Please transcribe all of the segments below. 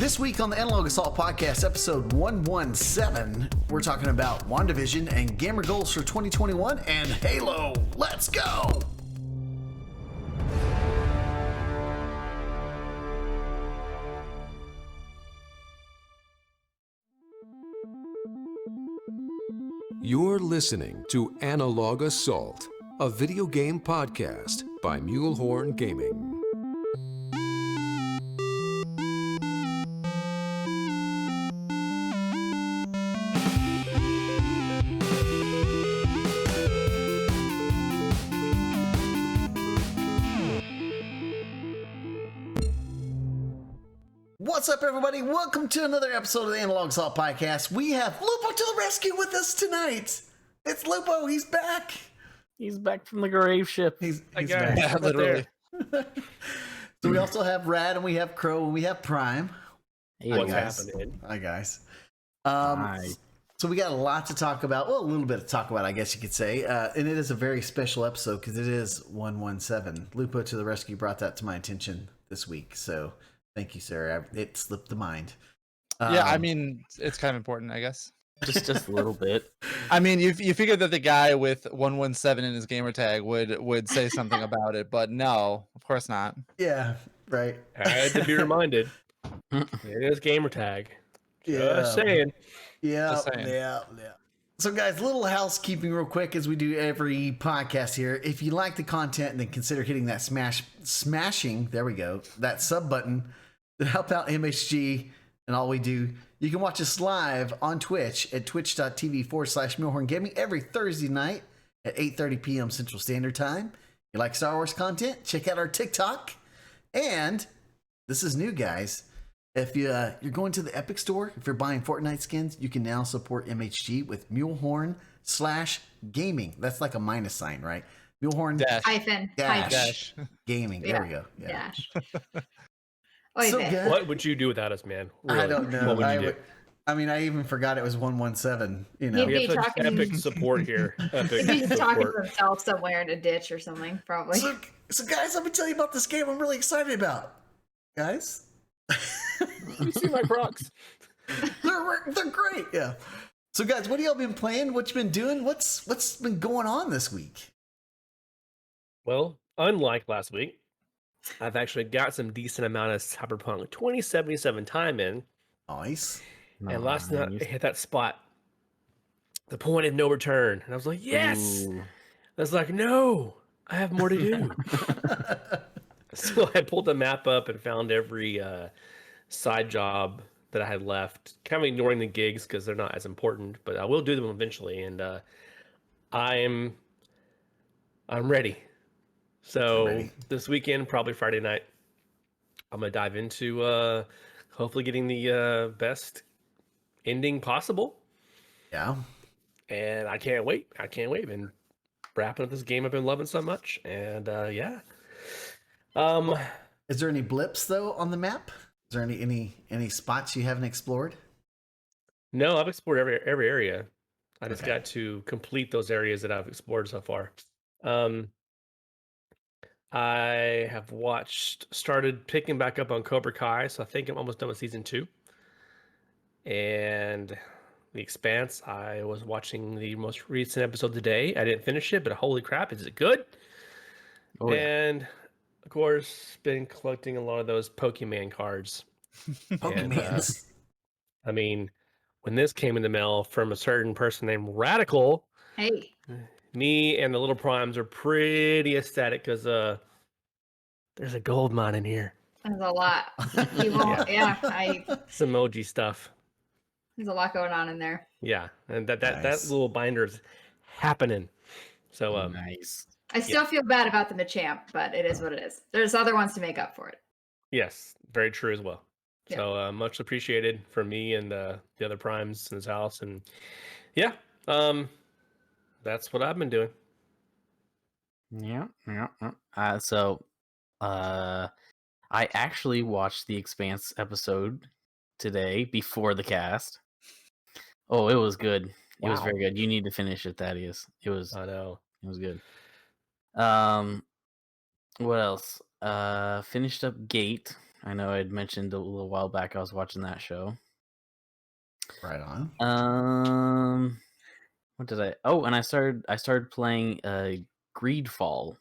This week on the Analog Assault Podcast, episode 117, we're talking about Wandavision and gamer goals for 2021 and Halo. Let's go! You're listening to Analog Assault, a video game podcast by Mulehorn Gaming. What's up, everybody? Welcome to another episode of the Analog Assault Podcast. We have Lupo to the rescue with us tonight. It's Lupo. He's back. He's back from the grave ship. He's back. Yeah, literally. So we also have Rad, and we have Crow, and we have Prime. Hey, What's happening? Hi, guys. Hi. So we got a lot to talk about. Well, a little bit to talk about, I guess you could say. And it is a very special episode because it is 117. Lupo to the rescue brought that to my attention this week. So thank you, sir. It slipped the mind. Yeah, I mean, it's kind of important, I guess. Just a little bit. I mean, you figure that the guy with 117 in his gamer tag would say something about it, but no, of course not. Yeah, right. I had to be reminded. It is gamer tag. Just saying. Yeah. So, guys, little housekeeping real quick as we do every podcast here. If you like the content, then consider hitting that smashing, there we go, that sub button to help out MHG and all we do. You can watch us live on Twitch at twitch.tv/Mulehorn Gaming every Thursday night at 8:30 p.m. Central Standard Time. You like Star Wars content? Check out our TikTok. And this is new, guys. If you're going to the Epic Store, if you're buying Fortnite skins, you can now support MHG with Mulehorn/gaming. That's like a minus sign, right? Mulehorn dash gaming. There we go. Yeah. Dash. So what would you do without us, man? Really? I don't know. What would you do? I mean, I even forgot it was 117. You know, we have such epic support here. Epic He'd be talking support. to himself somewhere in a ditch or something, probably. So guys, let me tell you about this game I'm really excited about. Guys, You see my Crocs? they're great. Yeah. So guys, what have y'all been playing? What you been doing? What's been going on this week? Well, unlike last week, I've actually got some decent amount of Cyberpunk 2077 time in. Nice. And last night I hit that spot, the point of no return. And I was like, yes! Ooh. I was like, no, I have more to do. So I pulled the map up and found every side job that I had left, kind of ignoring the gigs because they're not as important, but I will do them eventually. And I'm ready. So this weekend, probably Friday night, I'm going to dive into hopefully getting the best ending possible. Yeah. And I can't wait. Been wrapping up this game I've been loving so much. And yeah. Is there any blips though on the map? Is there any spots you haven't explored? No, I've explored every area. I just got to complete those areas that I've explored so far. I have started picking back up on Cobra Kai, so I think I'm almost done with season 2. And The Expanse, I was watching the most recent episode today. I didn't finish it, but holy crap, is it good? Oh, yeah. And of course, been collecting a lot of those Pokemon cards. Pokemans. I mean, when this came in the mail from a certain person named Radical, Hey. me and the little primes are pretty ecstatic because there's a gold mine in here. There's a lot. People, Some emoji stuff. There's a lot going on in there. Yeah, and that Nice. little binder's happening. So Nice. I still feel bad about the Machamp, but it is what it is. There's other ones to make up for it. yes, very true as well. Yeah. So much appreciated from me and the other primes in his house, and yeah, that's what I've been doing. Yeah. I actually watched the Expanse episode today before the cast. Oh, it was good. It was very good. You need to finish it, Thaddeus. It was I know. good. What else? Finished up Gate. I know I'd mentioned a little while back I was watching that show. Right on. What did I? Oh, and I started playing Greedfall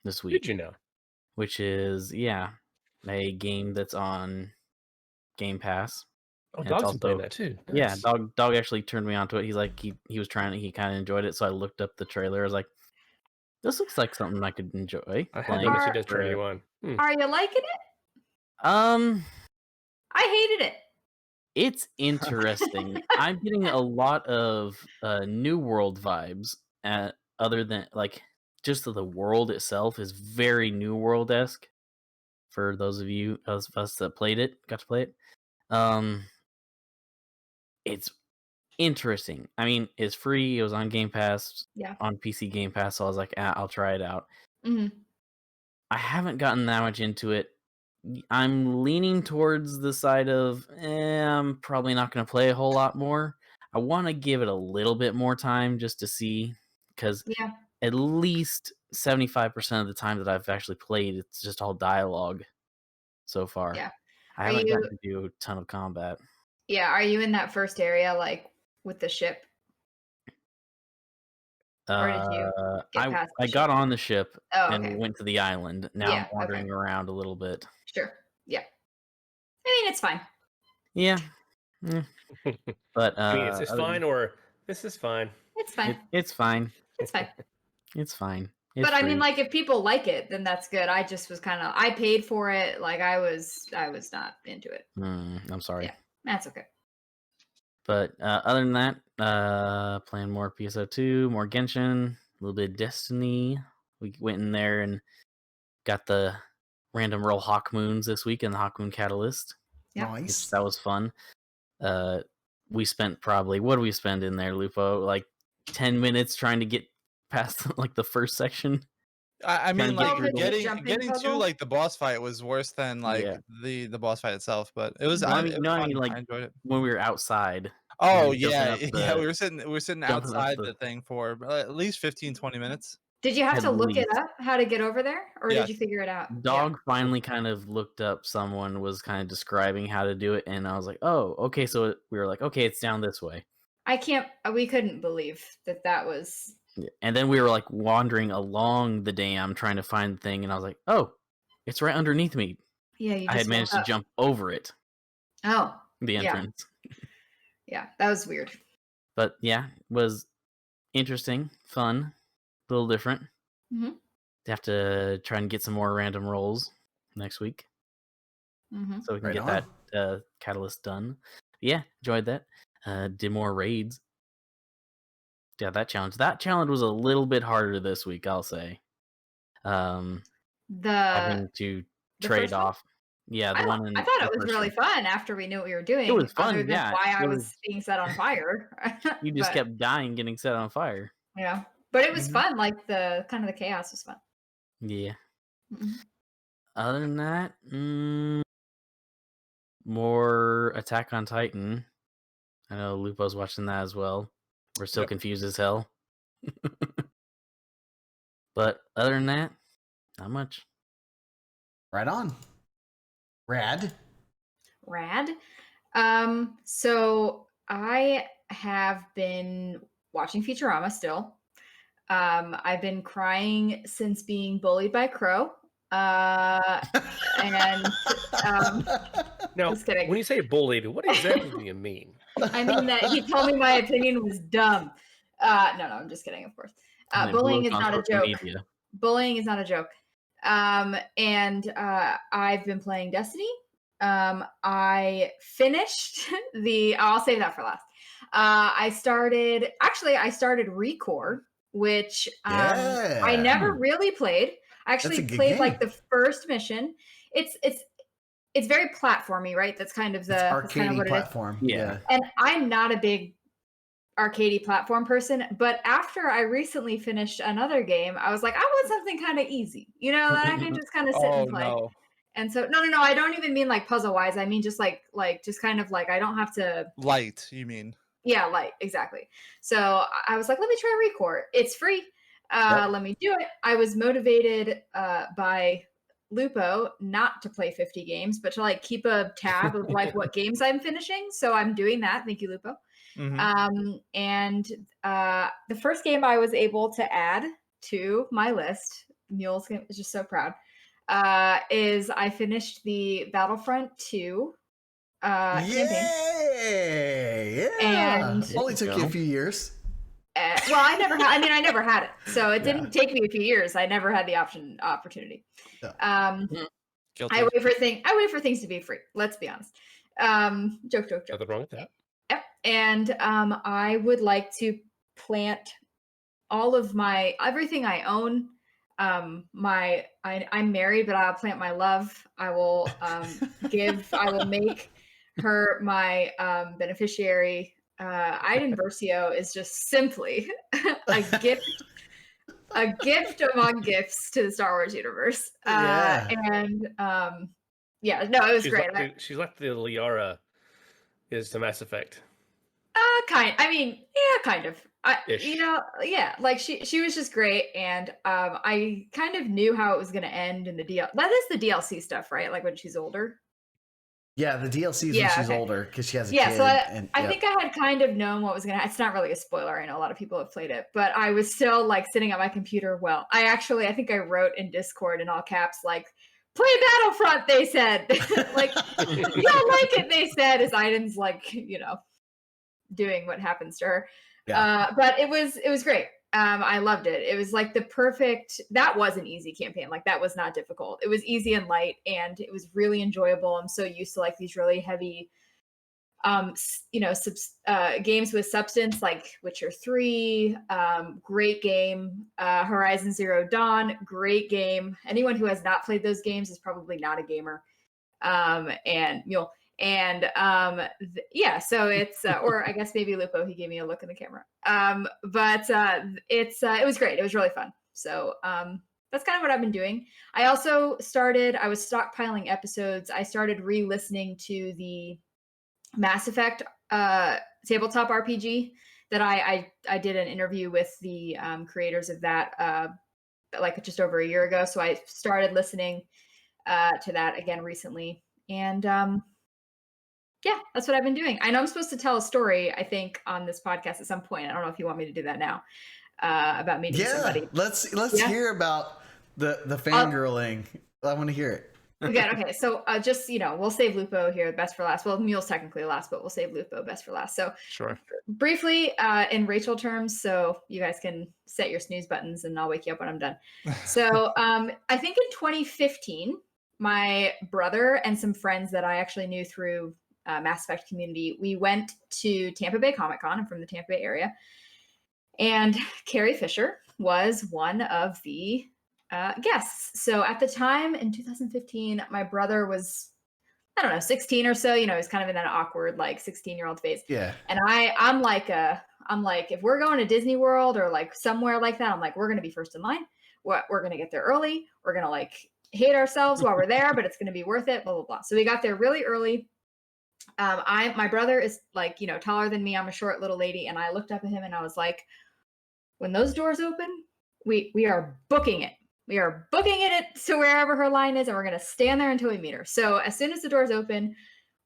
this week. Did you know? Which is a game that's on Game Pass. Oh, And it's Dog's been playing also that too. yeah, Nice. dog actually turned me onto it. He's like he was trying, he kind of enjoyed it, so I looked up the trailer. I was like, this looks like something I could enjoy I had playing. noticed he does turn you on. Are you liking it? I hated it. It's interesting. I'm getting a lot of New World vibes. Other than like just the world itself is very New World-esque. For those of you us that got to play it, it's interesting. I mean, it's free. It was on Game Pass, on PC Game Pass. So I was like, I'll try it out. Mm-hmm. I haven't gotten that much into it. I'm leaning towards the side of, I'm probably not going to play a whole lot more. I want to give it a little bit more time just to see, because at least 75% of the time that I've actually played, it's just all dialogue so far. Yeah. I haven't gotten to do a ton of combat. Yeah, are you in that first area, like, with the ship? Or did you get past the I ship? got on the ship and we went to the island. Now I'm wandering around a little bit. Sure. Yeah. I mean, it's fine. Yeah. But I mean, it's fine, or this is fine. It's fine. It's fine. It's fine. It's fine. But I mean, like, if people like it, then that's good. I just was kind of, I paid for it. Like, I was not into it. I'm sorry. Yeah, that's okay. But other than that, playing more PSO2, more Genshin, a little bit of Destiny. We went in there and got the random roll Hawk Moons this week in the Hawk Moon Catalyst. Yep. Nice. That was fun. We spent probably, what did we spend in there, Lupo? Like 10 minutes trying to get past like the first section. I mean, like getting puzzle? to like the boss fight was worse than like the boss fight itself, but it was. I mean, like I enjoyed it when we were outside. Oh yeah, we were sitting outside the thing for at least 15-20 minutes. Did you have to look it up how to get over there, or did you figure it out? Dog finally kind of looked up. Someone was kind of describing how to do it, and I was like, "Oh, okay." So we were like, "Okay, it's down this way." We couldn't believe that was. And then we were like wandering along the dam trying to find the thing, and I was like, "Oh, it's right underneath me." Yeah, I had managed to jump over it. Oh, the entrance. Yeah, that was weird. But yeah, it was interesting, fun, a little different. Mm-hmm. Have to try and get some more random rolls next week, so we can get that catalyst done. Yeah, enjoyed that. Did more raids. Yeah, that challenge was a little bit harder this week, I'll say. Having to trade off. Yeah, the one in I thought it was really fun after we knew what we were doing. It was fun, other than why I was being set on fire. You just kept dying, getting set on fire. Yeah, but it was fun. Like the kind of the chaos was fun. Yeah. Mm-hmm. Other than that, more Attack on Titan. I know Lupo's watching that as well. We're still confused as hell. But other than that, not much. Right on. Rad. So I have been watching Futurama still. I've been crying since being bullied by Crow. And now, just kidding. When you say bullied, what exactly do you mean? I mean that he told me my opinion was dumb. No, I'm just kidding, of course. Bullying is not a joke. Media. Bullying is not a joke. And I've been playing Destiny. I finished I'll save that for last. I started Recore, which I never really played. I actually played like the first mission. It's very platformy, right? That's kind of the arcade platform. Yeah. And I'm not a big arcadey platform person, but after I recently finished another game, I was like, I want something kind of easy, that I can just kind of sit and play. No. And so, no, I don't even mean like puzzle wise. I mean just like just kind of like I don't have to. Light, you mean? Yeah, light, exactly. So I was like, let me try Recore. It's free. Let me do it. I was motivated by Lupo not to play 50 games, but to like keep a tab of like what games I'm finishing. So I'm doing that. Thank you, Lupo. And the first game I was able to add to my list, Mule's is just so proud, is I finished the Battlefront 2 campaign. Yeah. And only took you a few years. Well, I never had it, so it didn't take me a few years. I never had the opportunity. Guilty. I wait for things to be free. Let's be honest. Joke. Nothing wrong with that. Yep. And I would like to plant all of everything I own. I'm married, but I'll plant my love. I will I will make her my beneficiary. Iden Versio is just simply a gift among gifts to the Star Wars universe. It was great. She left the Liara is the Mass Effect. Kind of. Like she was just great, and I kind of knew how it was going to end in the DLC. That is the DLC stuff, right? Like when she's older. Yeah, the DLC is when she's older because she has a kid. Yeah, so I think I had kind of known what was going to happen. It's not really a spoiler. I know a lot of people have played it, but I was still like sitting at my computer. Well, I think I wrote in Discord in all caps, like, play Battlefront, they said. Like, you'll like it, they said, as Iden's like, doing what happens to her. Yeah. But it was great. I loved it. It was like that was an easy campaign. Like that was not difficult. It was easy and light, and it was really enjoyable. I'm so used to like these really heavy, games with substance, like Witcher 3, great game. Horizon Zero Dawn, great game. Anyone who has not played those games is probably not a gamer. And Mule. And so it's or I guess maybe Lupo, he gave me a look in the camera. It was great. It was really fun. So that's kind of what I've been doing. I was stockpiling episodes. I started re-listening to the Mass Effect tabletop RPG that I did an interview with the creators of that like just over a year ago. So I started listening to that again recently, and that's what I've been doing. I know I'm supposed to tell a story, I think, on this podcast at some point. I don't know if you want me to do that now, about meeting somebody. Let's hear about the fangirling. I want to hear it. Okay. So just, we'll save Lupo here, best for last. Well, Mule's technically last, but we'll save Lupo best for last. So sure. Briefly, in Rachel terms, so you guys can set your snooze buttons and I'll wake you up when I'm done. So I think in 2015, my brother and some friends that I actually knew through Mass Effect community, we went to Tampa Bay Comic Con. I'm from the Tampa Bay area, and Carrie Fisher was one of the guests. So at the time in 2015, my brother was, I don't know, 16 or so. He's kind of in that awkward like 16-year-old phase. Yeah. And I'm like, if we're going to Disney World or like somewhere like that, I'm like, we're gonna be first in line. We're gonna get there early. We're gonna like hate ourselves while we're there, but it's gonna be worth it. Blah blah blah. So we got there really early. My brother is like, taller than me. I'm a short little lady. And I looked up at him and I was like, when those doors open, we are booking it. We are booking it to wherever her line is. And we're going to stand there until we meet her. So as soon as the doors open,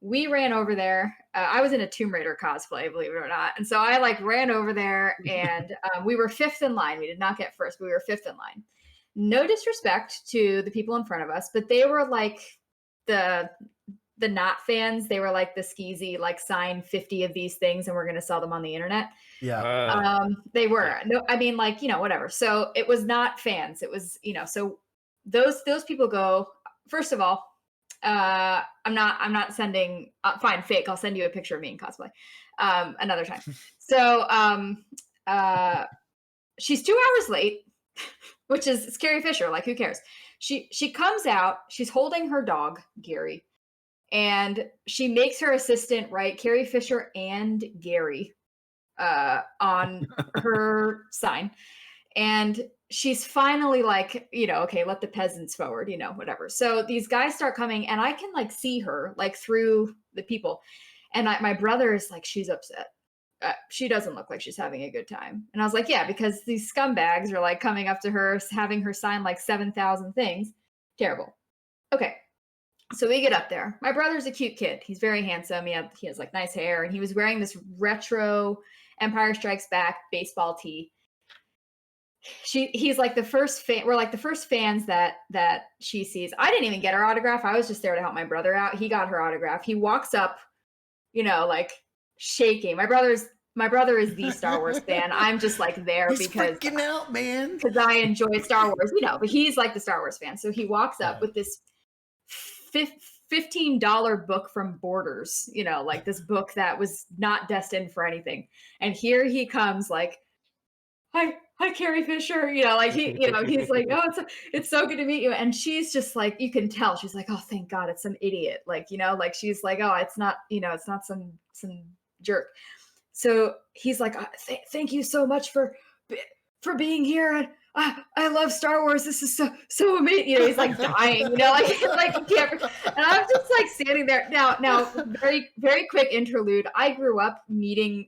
we ran over there. I was in a Tomb Raider cosplay, believe it or not. And so I like ran over there, and we were fifth in line. We did not get first, but we were fifth in line. No disrespect to the people in front of us, but they were like the not fans. They were like the skeezy, like sign 50 of these things and we're going to sell them on the internet. Yeah. They were, no, I mean, like, whatever. So it was not fans. It was, so those people go, first of all, I'm not sending, fine, fake. I'll send you a picture of me in cosplay, another time. So, she's 2 hours late, which is Carrie Fisher. Like, who cares? She comes out, she's holding her dog, Gary, and she makes her assistant write Carrie Fisher and Gary on her sign. And she's finally like, okay, let the peasants forward, whatever. So these guys start coming and I can like see her like through the people. And my brother is like, she's upset. She doesn't look like she's having a good time. And I was like, yeah, because these scumbags are like coming up to her, having her sign like 7,000 things. Terrible. Okay. So we get up there. My brother's a cute kid. He's very handsome. He has like nice hair, and he was wearing this retro Empire Strikes Back baseball tee. He's like the first fan. We're like the first fans that she sees. I didn't even get her autograph. I was just there to help my brother out. He got her autograph. He walks up, like shaking. My brother is the Star Wars fan. I'm just like there He's because freaking out, man. Because I enjoy Star Wars, but he's like the Star Wars fan. So he walks up with this $15 book from Borders, like this book that was not destined for anything. And here he comes like, hi Carrie Fisher, like he's like, oh, it's so good to meet you. And she's just like, you can tell she's like, oh, thank God it's some idiot. Like, like she's like, oh, it's not, it's not some jerk. So he's like, thank you so much for being here. And I love Star Wars. This is so amazing. He's like dying, like he can't. And I'm just like standing there. Now, very, very quick interlude. I grew up meeting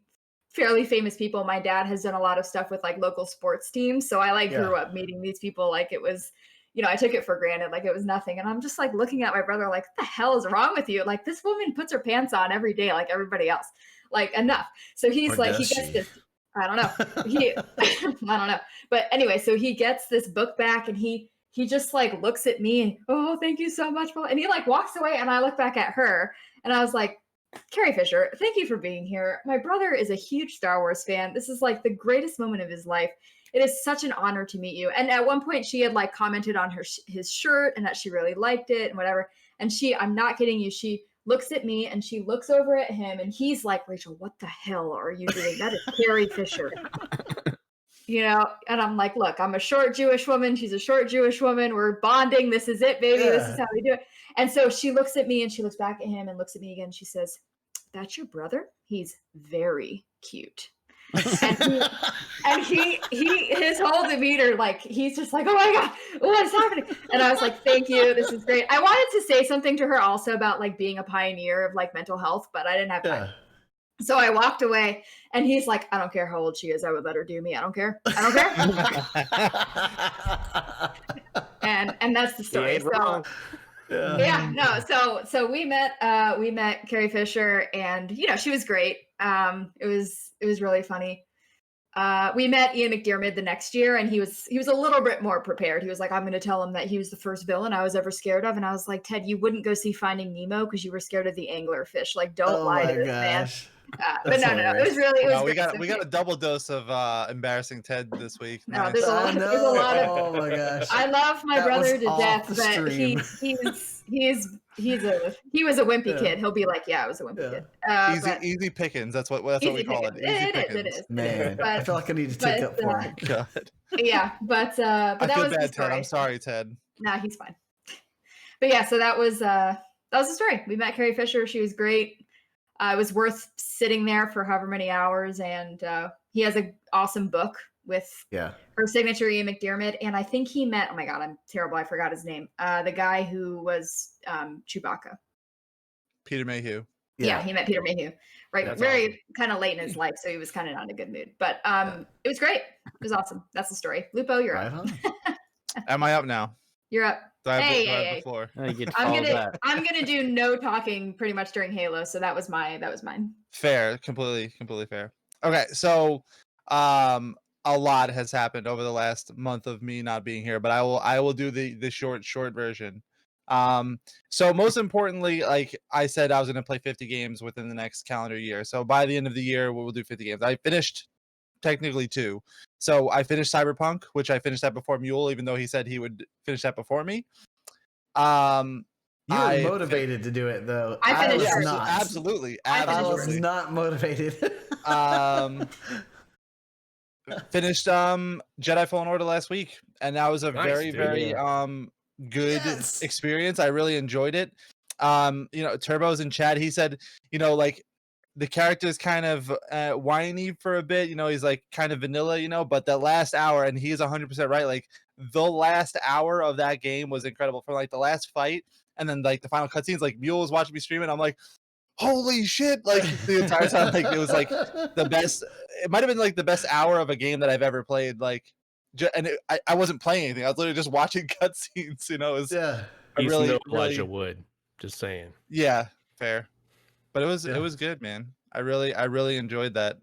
fairly famous people. My dad has done a lot of stuff with like local sports teams. So I grew up meeting these people like it was, I took it for granted, like it was nothing. And I'm just like looking at my brother like, what the hell is wrong with you? Like this woman puts her pants on every day like everybody else. Like enough. So he's like, he gets this. I don't know. I don't know. But anyway, so he gets this book back and he just like looks at me and, oh, thank you so much. And he like walks away and I look back at her and I was like, Carrie Fisher, thank you for being here. My brother is a huge Star Wars fan. This is like the greatest moment of his life. It is such an honor to meet you. And at one point she had like commented on his shirt and that she really liked it and whatever. And I'm not kidding you. She looks at me and she looks over at him and he's like, Rachel, what the hell are you doing? That is Carrie Fisher. And I'm like, look, I'm a short Jewish woman. She's a short Jewish woman. We're bonding. This is it, baby. This is how we do it. And so she looks at me and she looks back at him and looks at me again. She says, that's your brother? He's very cute. and his whole demeanor, like he's just like, oh my God, what is happening? And I was like, thank you, this is great. I wanted to say something to her also about like being a pioneer of like mental health, but I didn't have time. So I walked away and he's like, I don't care how old she is, I would let her do me. I don't care. And that's the story. So we met Carrie Fisher and she was great. It was really funny. We met Ian McDiarmid the next year and he was a little bit more prepared. He was like, I'm going to tell him that he was the first villain I was ever scared of. And I was like, Ted, you wouldn't go see Finding Nemo because you were scared of the anglerfish. Like, don't lie to this man. But no. It was really, we got a double dose of embarrassing Ted this week. No, there's a lot of. Oh my gosh! I love my brother to death, but he was a wimpy kid. He'll be like, yeah, I was a wimpy kid. Easy pickings. That's what we call it. It is. Man, I feel like I need to take up for him. God. Yeah, but I that feel was bad, Ted. I'm sorry, Ted. Nah, he's fine. But yeah, so that was the story. We met Carrie Fisher. She was great. It was worth sitting there for however many hours, and he has an awesome book with her signature, Ian McDiarmid, and I think he met. Oh my God, I'm terrible. I forgot his name. The guy who was Chewbacca. Peter Mayhew. Yeah, he met Peter Mayhew. Right, That's very awesome. kind of late in his life, so he was kind of not in a good mood. But it was great. It was awesome. That's the story. Lupo, you're up. Am I up now? You're up. The floor. I'm gonna do no talking pretty much during Halo, so that was mine. Fair, completely fair. Okay, so a lot has happened over the last month of me not being here, but I will do the short version. So most importantly, like I said, I was going to play 50 games within the next calendar year. So by the end of the year, we'll do 50 games. I finished technically 2. So I finished Cyberpunk, which I finished that before Mule, even though he said he would finish that before me. You were motivated to do it though. I finished was not. Absolutely. I was not motivated. Finished Jedi Fallen Order last week, and that was a very good experience. I really enjoyed it. Turbo's in chat, he said, like the character is kind of whiny for a bit, he's like kind of vanilla, but the last hour, and he's 100% right, like the last hour of that game was incredible. For like the last fight and then like the final cutscenes, like Mule was watching me stream and I'm like, holy shit, like the entire time, like it was like the best. It might have been like the best hour of a game that I've ever played, like I wasn't playing anything. I was literally just watching cutscenes. It was He's really, no Elijah really, Wood. Just saying. yeah, fair. But it was good, man. I really enjoyed that.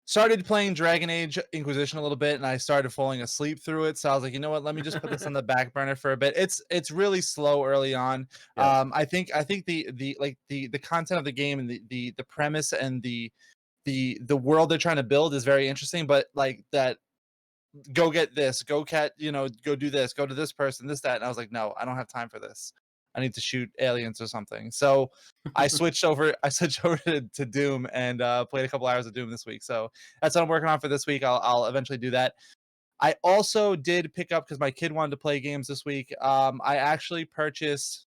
Started playing Dragon Age Inquisition a little bit, and I started falling asleep through it. So I was like, you know what? Let me just put this on the back burner for a bit. It's really slow early on. Yeah. I think the content of the game and the premise and the world they're trying to build is very interesting. But like that, go get this, go do this, go to this person, this, that. And I was like, no, I don't have time for this. I need to shoot aliens or something. So I switched over to Doom and played a couple hours of Doom this week. So that's what I'm working on for this week. I'll eventually do that. I also did pick up, because my kid wanted to play games this week. I actually purchased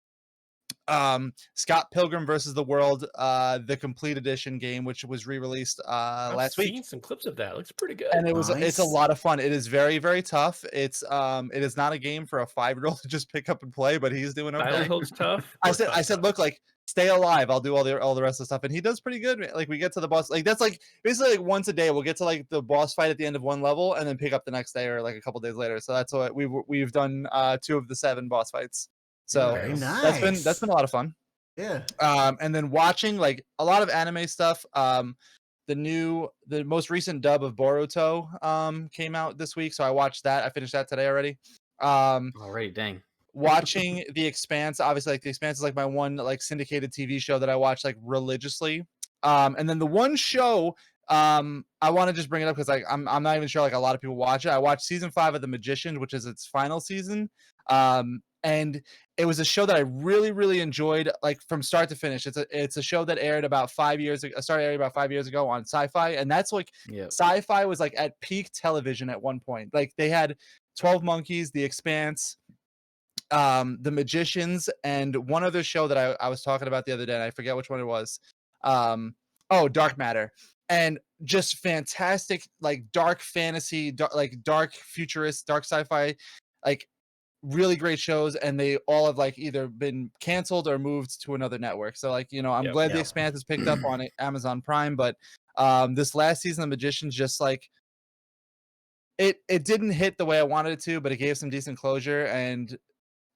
Scott Pilgrim versus the World, the complete edition game, which was re-released last week. I've seen some clips of that. It looks pretty good. And it's a lot of fun. It is very, very tough. It is not a game for a 5-year-old to just pick up and play, but he's doing okay. Battletoad's tough. I said, look, like, stay alive. I'll do all the rest of the stuff, and he does pretty good. Like, we get to the boss, like, that's like basically like once a day. We'll get to like the boss fight at the end of one level, and then pick up the next day or like a couple days later. So that's what we've done 2 of the 7 boss fights. So very nice. That's been a lot of fun. Yeah. And then watching like a lot of anime stuff. The most recent dub of Boruto came out this week, so I watched that. I finished that today already. Alright, dang. Watching The Expanse, obviously, like The Expanse is like my one like syndicated TV show that I watch like religiously. And then the one show I want to just bring it up because like I'm not even sure like a lot of people watch it. I watched season 5 of The Magician, which is its final season. And it was a show that I really, really enjoyed, like from start to finish. It's a show that aired about 5 years ago. Started airing about 5 years ago on Sci-Fi, and that's like Sci-Fi was like at peak television at one point. Like they had 12 Monkeys, The Expanse, The Magicians, and one other show that I was talking about the other day, and I forget which one it was. Dark Matter. And just fantastic, like dark fantasy, dark futurist, dark sci-fi, like really great shows, and they all have like either been canceled or moved to another network. So like, I'm glad The Expanse is picked up on Amazon Prime, but this last season of Magicians just like it didn't hit the way I wanted it to, but it gave some decent closure, and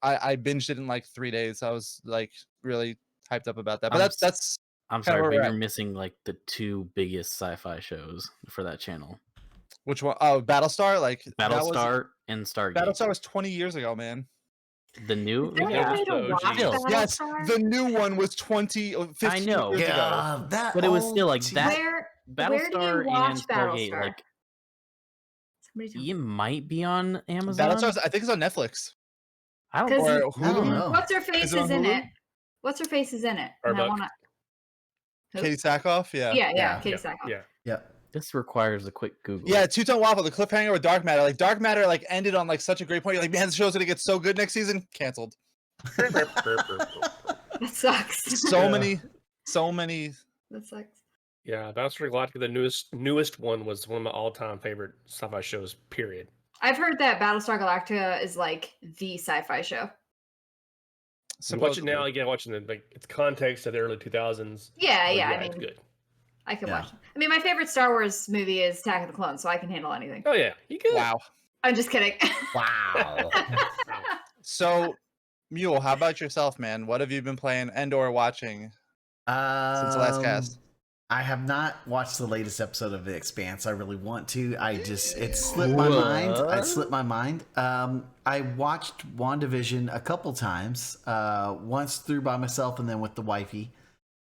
I binged it in like 3 days. I was like really hyped up about that. But that's I'm sorry, but you're missing like the 2 biggest sci-fi shows for that channel. Which one? Oh, Battlestar, like Battlestar and Stargate. Battlestar was 20 years ago, man. The new, yes, the new one was 15 I know, years ago. But it was still like that. Battlestar and Stargate, like you might be on Amazon. Battlestar, I think it's on Netflix. I don't know. What's her face is in it? What's her face is in it? Katie Sackhoff, yeah, Katie Sackhoff. Yeah. This requires a quick Google. Yeah, Two-Tone Waffle, the cliffhanger with Dark Matter. Like Dark Matter, like ended on like such a great point. You're like, man, the show's gonna get so good next season. Canceled. That sucks. So many. That sucks. Yeah, Battlestar Galactica, the newest one, was one of my all-time favorite sci-fi shows. Period. I've heard that Battlestar Galactica is like the sci-fi show. So watch it now again. Watching its context of the early 2000s. Yeah. I mean, it's good. I can watch it. I mean, my favorite Star Wars movie is Attack of the Clones, so I can handle anything. Oh yeah, you good? Wow. I'm just kidding. Wow. So, Mule, how about yourself, man? What have you been playing and/or watching since the last cast? I have not watched the latest episode of The Expanse. I really want to. It slipped my mind. I watched WandaVision a couple times. Once through by myself and then with the wifey.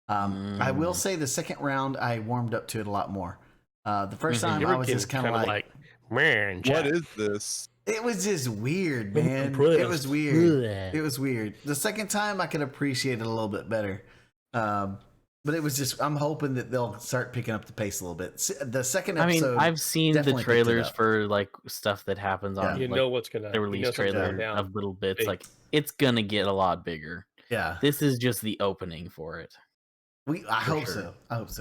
I will say the second round I warmed up to it a lot more. The first time I was just kind of like, man, what is this? It was just weird, man. It was weird. It was weird. The second time I could appreciate it a little bit better. But it was just, I'm hoping that they'll start picking up the pace a little bit. The second episode, I mean, I've seen the trailers for like stuff that happens on what's gonna the release trailer of little bits. Like it's gonna get a lot bigger. Yeah. This is just the opening for it. I hope so.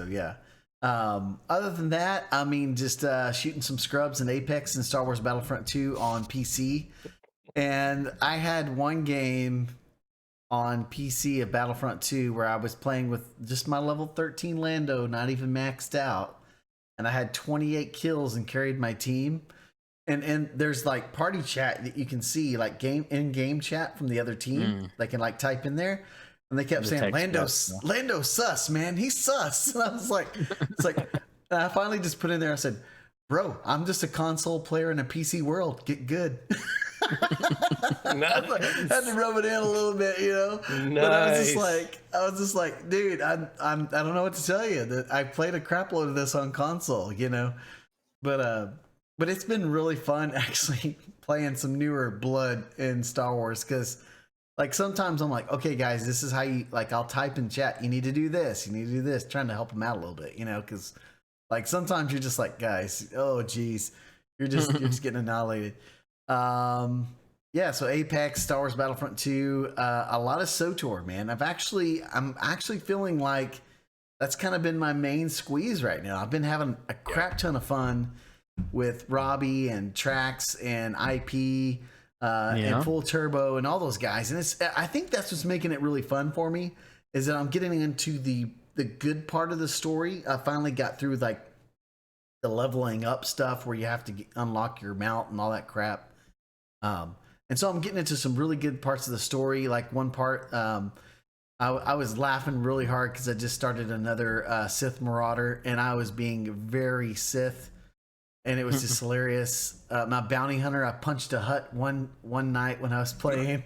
Yeah. Other than that, I mean, just shooting some scrubs in Apex and Star Wars Battlefront 2 on PC. And I had one game on PC of Battlefront 2 where I was playing with just my level 13 Lando, not even maxed out. And I had 28 kills and carried my team. and there's like party chat that you can see, like in-game chat from the other team. They can like type in there, and they kept saying Lando sus, man, he's sus. And I was like, it's like, and I finally just put in there. I said, bro, I'm just a console player in a PC world. Get good. Nice. I had to rub it in a little bit, you know. Nice. But I was just like, dude, I don't know what to tell you. That I played a crap load of this on console, you know. But it's been really fun actually playing some newer blood in Star Wars, because like sometimes I'm like, okay guys, this is how you, like, I'll type in chat, you need to do this, trying to help them out a little bit, you know, because like sometimes you're just like, guys, oh geez, you're just getting annihilated. Yeah, so Apex, Star Wars Battlefront 2, a lot of SOTOR, man. I'm actually feeling like that's kind of been my main squeeze right now. I've been having a crap ton of fun with Robbie and Trax and IP and Full Turbo and all those guys. And I think that's what's making it really fun for me, is that I'm getting into the good part of the story. I finally got through like the leveling up stuff where you have to unlock your mount and all that crap. And so I'm getting into some really good parts of the story. Like one part, I was laughing really hard because I just started another Sith Marauder, and I was being very Sith, and it was just hilarious. My bounty hunter, I punched a hut one night when I was playing.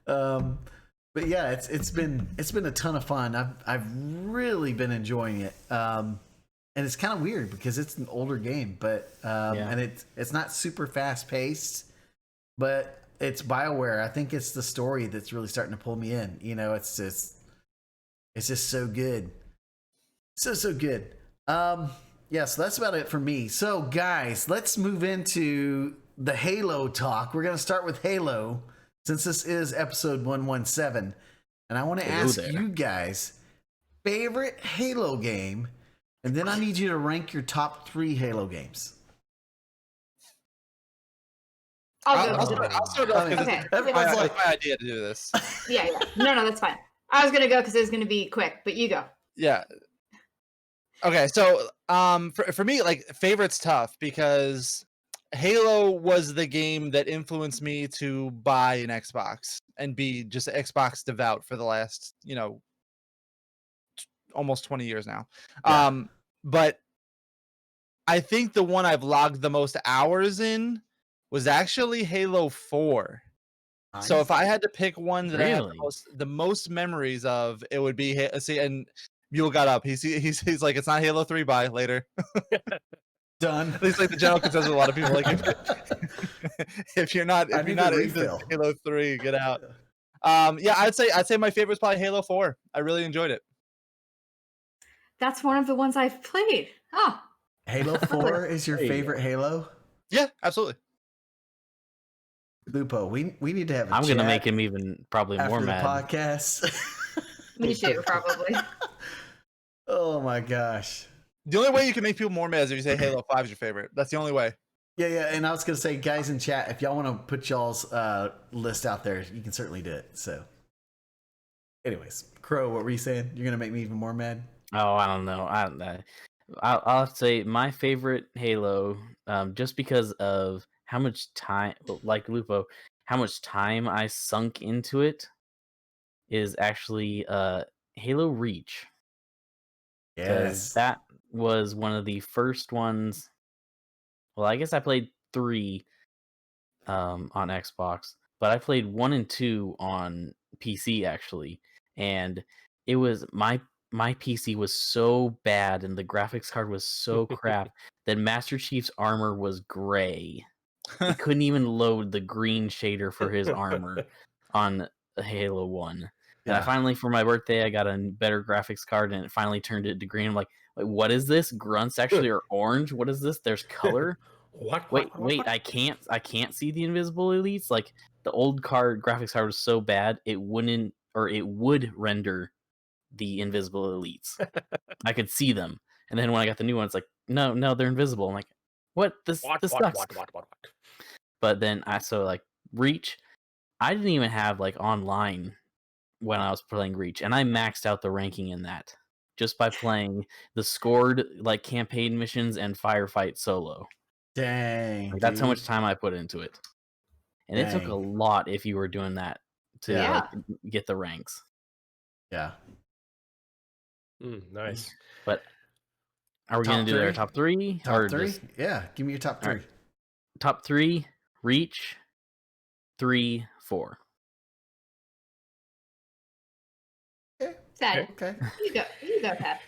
But yeah, it's been a ton of fun. I've really been enjoying it. And it's kind of weird because it's an older game, but and it's not super fast paced, but it's BioWare. I think it's the story that's really starting to pull me in. You know, it's just so good. So good. Yeah, so that's about it for me. So guys, let's move into the Halo talk. We're going to start with Halo, since this is episode 117. And I want to ask you guys, favorite Halo game, and then I need you to rank your top 3 Halo games. I'll start off because okay. Everyone's like, my idea to do this. Yeah. No, that's fine. I was going to go because it was going to be quick, but you go. Yeah. Okay, so for me, like, favorite's tough because Halo was the game that influenced me to buy an Xbox and be just an Xbox devout for the last, almost 20 years now. Yeah. But I think the one I've logged the most hours in was actually Halo 4. Nice. So if I had to pick one that I have the most memories of, it would be and Mule got up. He's like, it's not Halo 3. Bye later. Done. At least like the general consensus of a lot of people, like, if you're not into Halo 3, get out. Yeah, I'd say my favorite is probably Halo 4. I really enjoyed it. That's one of the ones I've played. Oh. Halo 4 is your favorite Halo? Yeah, absolutely. Lupo, we need to have a I'm chat gonna make him even probably more mad. Podcast. Me too, probably. Oh my gosh. The only way you can make people more mad is if you say Halo 5 is your favorite. That's the only way. Yeah, and I was gonna say, guys in chat, if y'all want to put y'all's list out there, you can certainly do it. So, anyways, Crow, what were you saying? You're gonna make me even more mad? Oh, I don't know. I'll have to say my favorite Halo, just because of how much time, like Lupo, how much time I sunk into it, is actually Halo Reach. Yes, that was one of the first ones. Well, I guess I played 3 on Xbox, but I played 1 and 2 on PC actually, and it was my PC was so bad and the graphics card was so crap that Master Chief's armor was gray. It couldn't even load the green shader for his armor on Halo 1. And I finally, for my birthday, I got a better graphics card, and it finally turned it to green. I'm like, what is this? Grunts actually are orange? What is this? There's color? Wait, I can't see the invisible elites? Like, the old graphics card was so bad, it would render the invisible elites. I could see them. And then when I got the new one, it's like, no, they're invisible. I'm like, what? This sucks. What? But then Reach, I didn't even have like online when I was playing Reach, and I maxed out the ranking in that just by playing the scored like campaign missions and firefight solo. Dang. Like, that's how much time I put into it. And it took a lot if you were doing that to like, get the ranks. Yeah. Nice. But are we going to do their top 3? Top 3? Yeah. Give me your top 3. Right. Top 3, Reach, 3, 4. Okay. You go, Pat.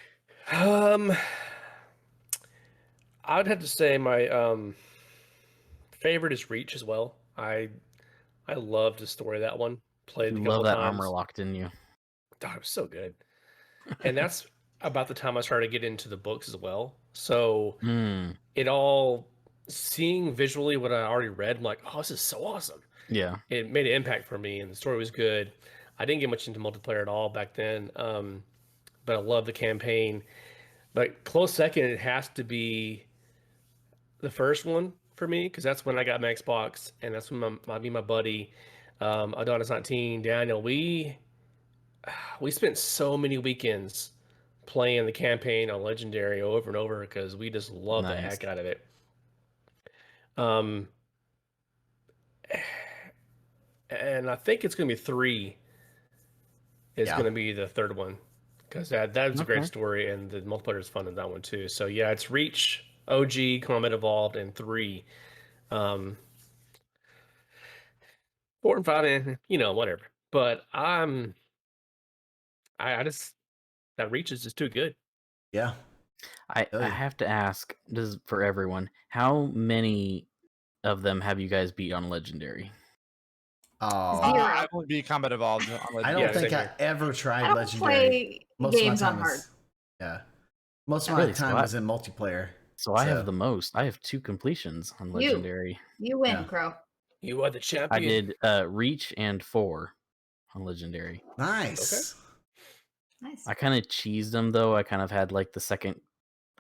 I would have to say my favorite is Reach as well. I loved the story of that one. Played it a couple love that times. armor lock, didn't you? God, it was so good. And that's about the time I started getting into the books as well. So it all, seeing visually what I already read, I'm like, oh, this is so awesome. Yeah. It made an impact for me, and the story was good. I didn't get much into multiplayer at all back then, but I love the campaign. But close second, it has to be the first one for me, because that's when I got my Xbox, and that's when my buddy, Adonis 19, Daniel, we spent so many weekends playing the campaign on Legendary over and over because we just loved the heck out of it. And I think it's going to be 3 is going to be the third one, because that was a great story, and the multiplayer is fun in that one too. So yeah, it's Reach, OG, Combat Evolved, and 3. 4 and 5, whatever. But I just, that Reach is just too good. Yeah. I have to ask, this is for everyone, how many of them have you guys beat on Legendary? I only beat Combat Evolved on Legendary. I don't think I ever tried Legendary. Play games on hard. Most of my time was in multiplayer. So I have the most. I have 2 completions on Legendary. You win, Crow. You are the champion. I did Reach and 4 on Legendary. Nice. Nice. I kind of cheesed them, though. I kind of had like the second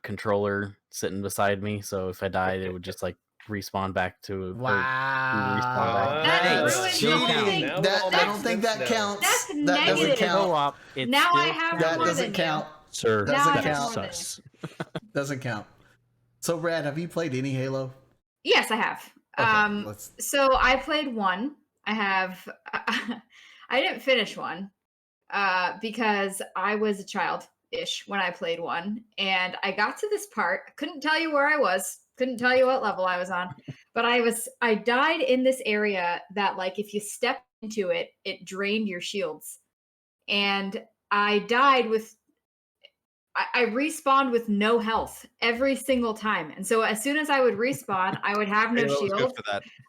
controller sitting beside me, so if I died, it would just like respawn back to. Wow. That's cheating. I don't think that counts. That's that negative. Doesn't count. Now I have that more doesn't than count. You. Sir, doesn't count. Doesn't count. So, Brad, have you played any Halo? Yes, I have. Okay, so I played 1. I didn't finish 1 because I was a child-ish when I played 1, and I got to this part. I couldn't tell you where I was. Couldn't tell you what level I was on, but I died in this area that, like, if you step into it, it drained your shields, and I died with. I respawned with no health every single time. And so as soon as I would respawn, I would have no shield,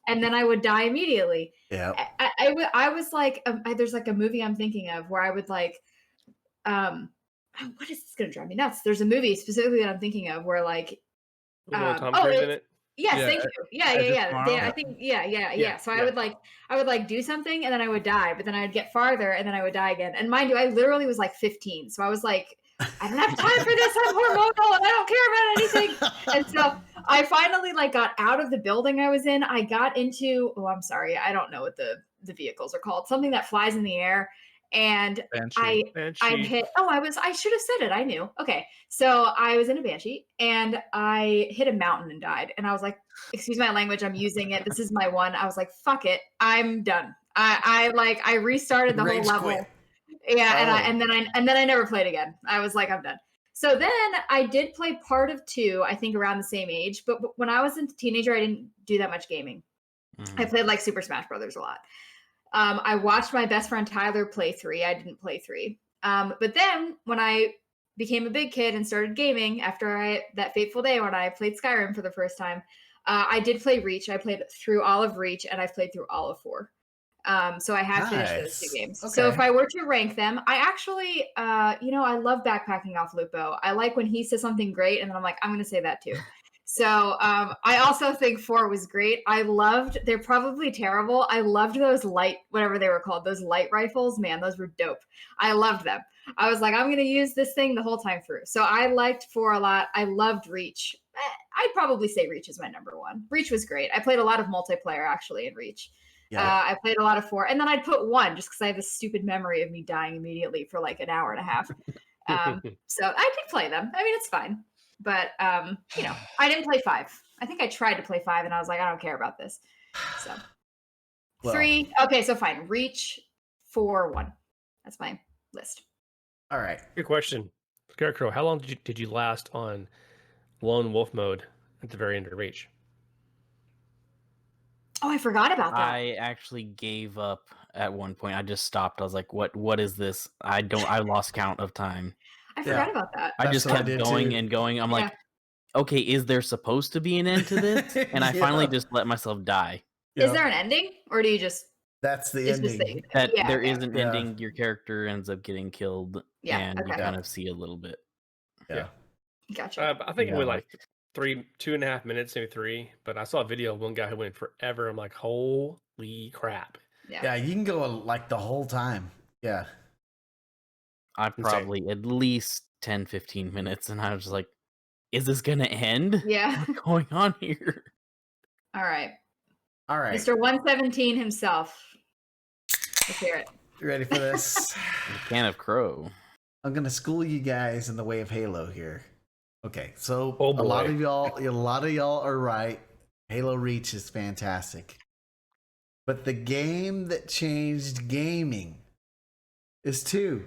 and then I would die immediately. Yeah. I was like, there's like a movie I'm thinking of where I would like, what is this going to drive me nuts? There's a movie specifically that I'm thinking of where like, Tom Cruise in it? Yes, thank you. Yeah. I think, yeah. So I would like do something, and then I would die, but then I'd get farther, and then I would die again. And mind you, I literally was like 15. So I was like, I don't have time for this. I'm hormonal and I don't care about anything. And so I finally like got out of the building I was in. I got into, I'm sorry, I don't know what the vehicles are called. Something that flies in the air. And Banshee. I hit, I should have said it. I knew. Okay. So I was in a Banshee and I hit a mountain and died. And I was like, excuse my language, I'm using it. This is my one. I was like, fuck it. I'm done. I restarted the whole level. Quit. Yeah, and then I never played again. I was like, I'm done. So then I did play part of 2, I think around the same age. But when I was a teenager, I didn't do that much gaming. I played like Super Smash Brothers a lot. I watched my best friend Tyler play 3. I didn't play 3. But then when I became a big kid and started gaming after that fateful day when I played Skyrim for the first time, I did play Reach. I played through all of Reach, and I've played through all of 4. So I have finished those 2 games. Okay. So if I were to rank them, I actually, I love backpacking off Lupo. I like when he says something great, and then I'm like, I'm going to say that too. So I also think 4 was great. They're probably terrible. I loved those whatever they were called, those light rifles. Man, those were dope. I loved them. I was like, I'm going to use this thing the whole time through. So I liked 4 a lot. I loved Reach. I'd probably say Reach is my number 1. Reach was great. I played a lot of multiplayer actually in Reach. Yeah. I played a lot of 4, and then I'd put 1 just because I have this stupid memory of me dying immediately for like an hour and a half. So I did play them. I mean, it's fine. But you know, I didn't play 5. I think I tried to play 5, and I was like, I don't care about this. So well, 3. Okay, so fine. Reach 4, 1. That's my list. All right. Good question, Scarecrow. How long did you last on lone wolf mode at the very end of Reach? Oh, I forgot about that. I actually gave up at one point. I just stopped. I was like, what is this? I lost count of time. I forgot about that. I just kept going and going. I'm like, okay, is there supposed to be an end to this? And I finally just let myself die. Is there an ending, or do you just? That's the ending. There is an ending. Your character ends up getting killed, and you kind of see a little bit. Yeah. Gotcha. I think it was like 2.5 minutes, maybe 3. But I saw a video of one guy who went forever. I'm like, holy crap. Yeah, you can go like the whole time. Yeah. I probably at least 10, 15 minutes, and I was just like, is this gonna end? Yeah. What's going on here? All right. Mr. 117 himself. Let's hear it. You ready for this? A can of crow. I'm gonna school you guys in the way of Halo here. Okay, so a lot of y'all are right. Halo Reach is fantastic. But the game that changed gaming is 2.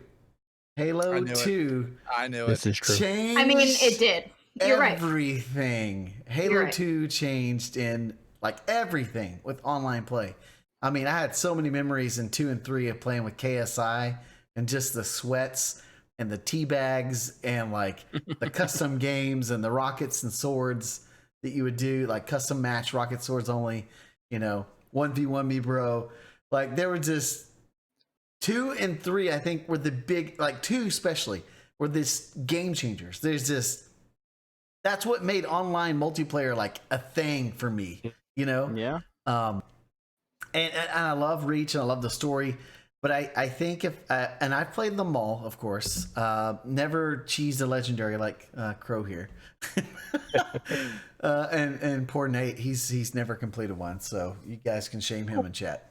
Halo 2. I knew it. This is true. I mean, it did. You're everything. Right. Halo 2 changed in like everything with online play. I mean, I had so many memories in 2 and 3 of playing with KSI and just the sweats and the tea bags and like the custom games and the rockets and swords that you would do, like custom match rocket swords only, you know, 1v1 me bro. Like there were just 2 and 3, I think, were the big, like 2 especially, were this game changers. There's just, that's what made online multiplayer like a thing for me, you know? Yeah. And I love Reach and I love the story, but I think if, and I've played them all, of course, never cheesed a legendary like Crow here. And poor Nate, he's never completed one, so you guys can shame him in chat.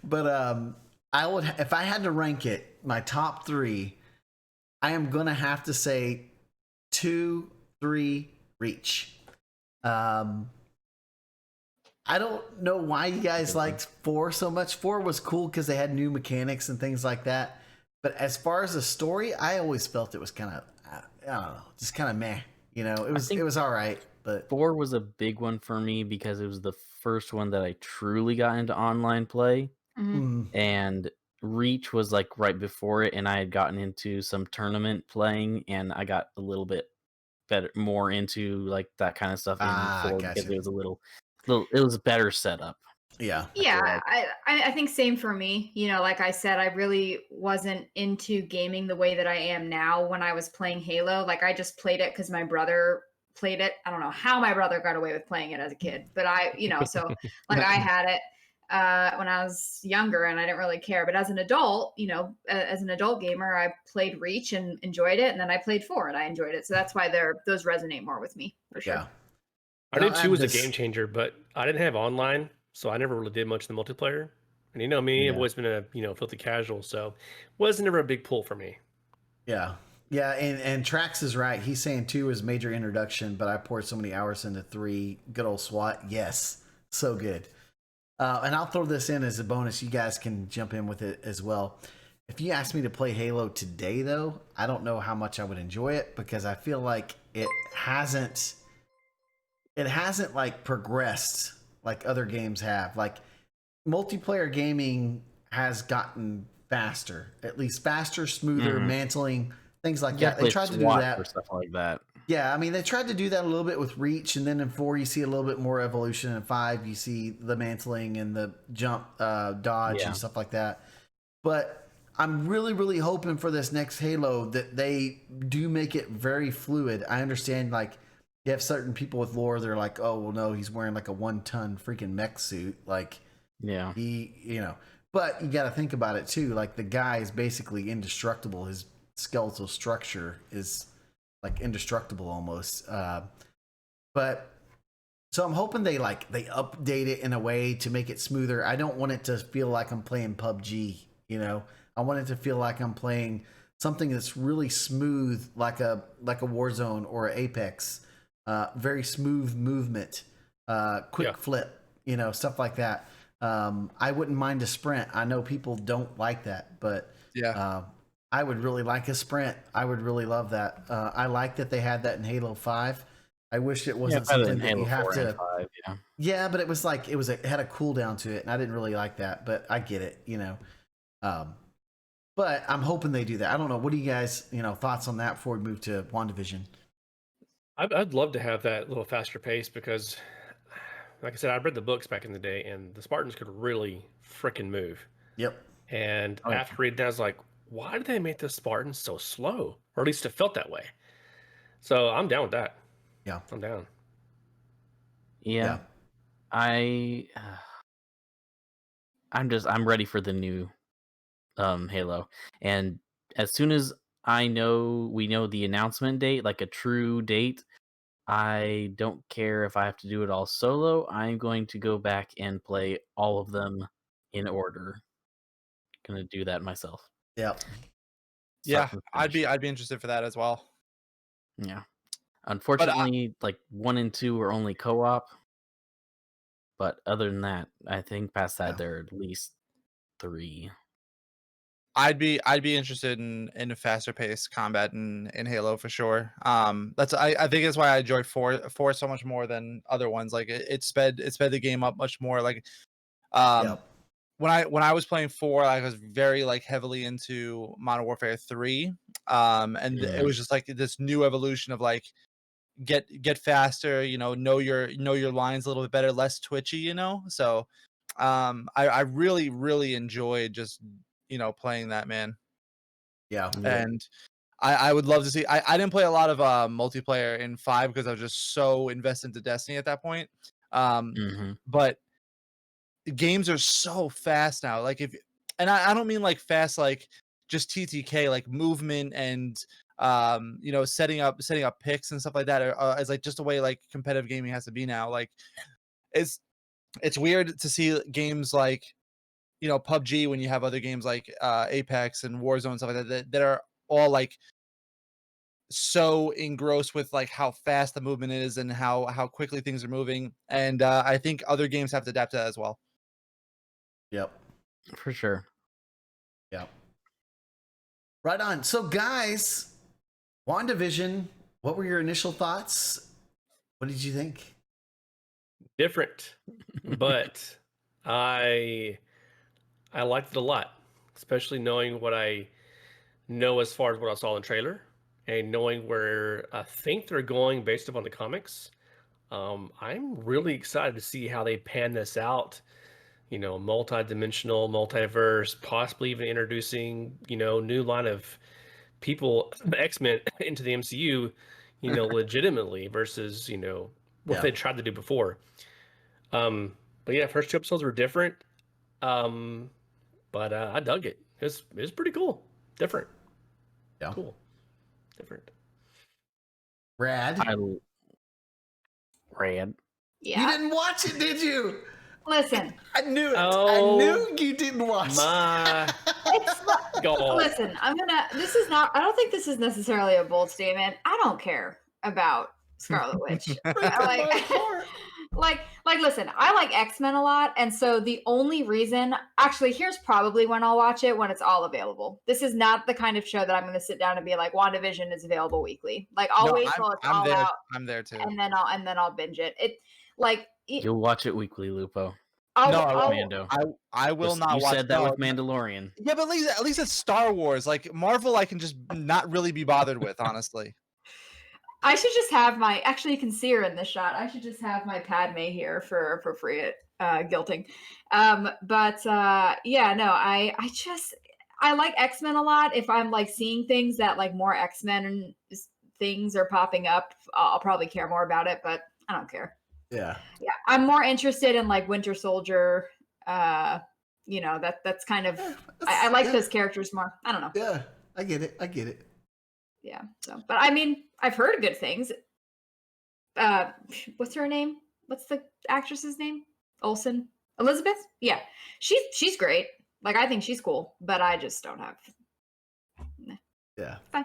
But I would, if I had to rank it, my top 3, I am gonna have to say 2, 3, Reach. I don't know why you guys liked 4 so much. 4 was cool because they had new mechanics and things like that. But as far as the story, I always felt it was kind of, I don't know, just kind of meh. You know, it was all right. But 4 was a big one for me because it was the first one that I truly got into online play. And Reach was like right before it, and I had gotten into some tournament playing, and I got a little bit more into like that kind of stuff in 4 because it was a little, it was a better setup. Yeah, I think same for me. You know, like I said, I really wasn't into gaming the way that I am now when I was playing Halo. Like I just played it because my brother played it. I don't know how my brother got away with playing it as a kid, but so like I had it when I was younger and I didn't really care. But as an adult, you know, as an adult gamer, I played Reach and enjoyed it. And then I played 4 and I enjoyed it. So that's why those resonate more with me for sure. Yeah. I did 2 was a game changer, but I didn't have online, so I never really did much in the multiplayer. And you know me, I've always been a filthy casual, so was never a big pull for me. Yeah. Yeah, and Trax is right. He's saying 2 was major introduction, but I poured so many hours into 3. Good old SWAT. Yes. So good. And I'll throw this in as a bonus. You guys can jump in with it as well. If you asked me to play Halo today, though, I don't know how much I would enjoy it because I feel like it hasn't like progressed like other games have. Like multiplayer gaming has gotten faster, at least faster, smoother, mantling, things like that. They tried to do that or stuff like that. Yeah, I mean, they tried to do that a little bit with Reach, and then in 4 you see a little bit more evolution. In 5 you see the mantling and the jump, dodge and stuff like that. But I'm really, really hoping for this next Halo that they do make it very fluid. I understand, like, you have certain people with lore, they're like, oh, well, no, he's wearing like a 1-ton freaking mech suit. Like, yeah, but you got to think about it too. Like, the guy is basically indestructible. His skeletal structure is like indestructible almost. But so I'm hoping they update it in a way to make it smoother. I don't want it to feel like I'm playing PUBG, I want it to feel like I'm playing something that's really smooth, like a Warzone or Apex, very smooth movement, quick flip, stuff like that. I wouldn't mind a sprint. I know people don't like that, but I would really like a sprint. I would really love that. I like that they had that in Halo 5. I wish it wasn't something that you have to. 5, yeah, but it was like it had a cooldown to it, and I didn't really like that. But I get it, But I'm hoping they do that. I don't know. What do you guys, thoughts on that before we move to WandaVision? I'd love to have that little faster pace because, like I said, I read the books back in the day, and the Spartans could really freaking move. Yep. And after reading that, I was like, why did they make the Spartans so slow? Or at least it felt that way. So I'm down with that. Yeah. I'm down. Yeah. I'm ready for the new Halo. And as soon as we know the announcement date, like a true date, I don't care if I have to do it all solo. I'm going to go back and play all of them in order. Gonna do that myself. Yep. Yeah, I'd be interested for that as well. Yeah. Unfortunately, like 1 and 2 are only co-op. But other than that, I think past that there are at least 3. I'd be interested in a faster paced combat in Halo for sure. I think that's why I enjoy 4 so much more than other ones. Like it sped the game up much more. Like when I was playing 4, I was very like heavily into Modern Warfare 3. And it was just like this new evolution of like get faster, know your lines a little bit better, less twitchy, So I really, really enjoyed just playing that, man. Yeah. And I would love to see. I didn't play a lot of multiplayer in 5 because I was just so invested into Destiny at that point. But games are so fast now. Like I don't mean like fast like just TTK, like movement and setting up picks and stuff like that is like just the way like competitive gaming has to be now. Like it's weird to see games like PUBG when you have other games like Apex and Warzone and stuff like that are all like so engrossed with like how fast the movement is and how quickly things are moving. And I think other games have to adapt to that as well. Yep. For sure. Yep. Right on. So guys, WandaVision, what were your initial thoughts? What did you think? Different, but I liked it a lot, especially knowing what I know as far as what I saw in the trailer and knowing where I think they're going based upon the comics. I'm really excited to see how they pan this out. Multi-dimensional, multiverse, possibly even introducing, new line of people, X-Men into the MCU, legitimately versus, what they tried to do before. But yeah, first 2 episodes were different. But I dug it. It was pretty cool. Different. Yeah. Cool. Different. Rad. Rad. Yeah. You didn't watch it, did you? Listen. I knew it. Oh, I knew you didn't watch it. Listen, I don't think this is necessarily a bold statement. I don't care about Scarlet Witch. Listen, I like X-Men a lot, and so the only reason, actually, here's probably when I'll watch it, when it's all available. This is not the kind of show that I'm going to sit down and be like, WandaVision is available weekly. Like, I'll wait till it's all out. I'm there too, and then I'll binge it. You'll watch it weekly, Lupo. Mando. I will not watch. You said that with Mandalorian. Yeah, but at least it's Star Wars. Like Marvel, I can just not really be bothered with, honestly. I should just have actually you can see her in this shot. I should just have my Padme here for appropriate guilting. I like X-Men a lot. If I'm like seeing things that like more X-Men things are popping up, I'll probably care more about it, but I don't care. Yeah. I'm more interested in like Winter Soldier. That's kind of I like those characters more. I don't know. Yeah, I get it. Yeah. So, but I mean, I've heard good things. What's her name? What's the actress's name? Olsen? Elizabeth? Yeah. She's great. Like I think she's cool, but I just don't have Yeah. Fine.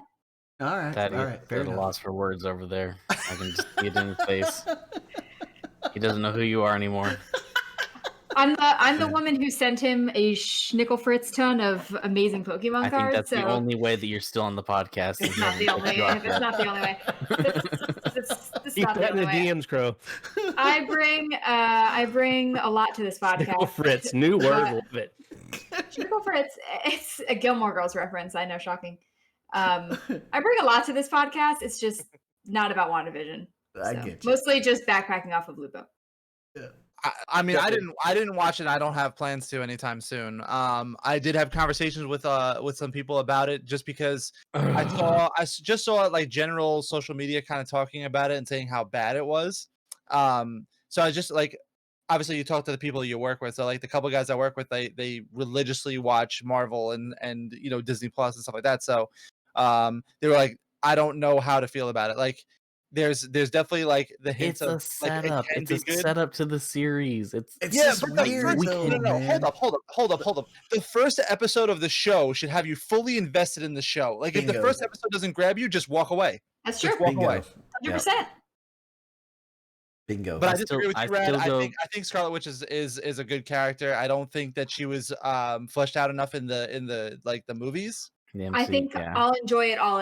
All right. That all right. Fair at a enough. loss for words over there. I can just see it in his face. He doesn't know who you are anymore. I'm the woman who sent him a schnickel fritz ton of amazing Pokemon cards. I think that's the only way that you're still on the podcast. It's not the only. It's not the only way. It's Keep not that the in the only way. DMs, Crow. I bring a lot to this podcast. Fritz, new word, love it. Schnickel fritz. It's a Gilmore Girls reference. I know, shocking. I bring a lot to this podcast. It's just not about WandaVision. I So, get you. mostly just backpacking off of Lupo. Yeah. I mean, I didn't watch it. I don't have plans to anytime soon. I did have conversations with some people about it, just because I just saw like general social media kind of talking about it and saying how bad it was. So I just like, obviously you talk to the people you work with. So like the couple guys I work with, they religiously watch Marvel and Disney Plus and stuff like that. So they were like, I don't know how to feel about it. Like there's definitely like the hints It's a of setup. like, it can It's be a good. setup to the series. It's just but weird. hold up. The first episode of the show should have you fully invested in the show. Like if the Bingo. first episode doesn't grab you, just walk away. That's true. Just walk away. 100%. Bingo. But I I disagree with still- you, I Rad. still I go- think Scarlet Witch is a good character. I don't think that she was fleshed out enough in the like the movies. the I MC, think yeah. I'll enjoy it all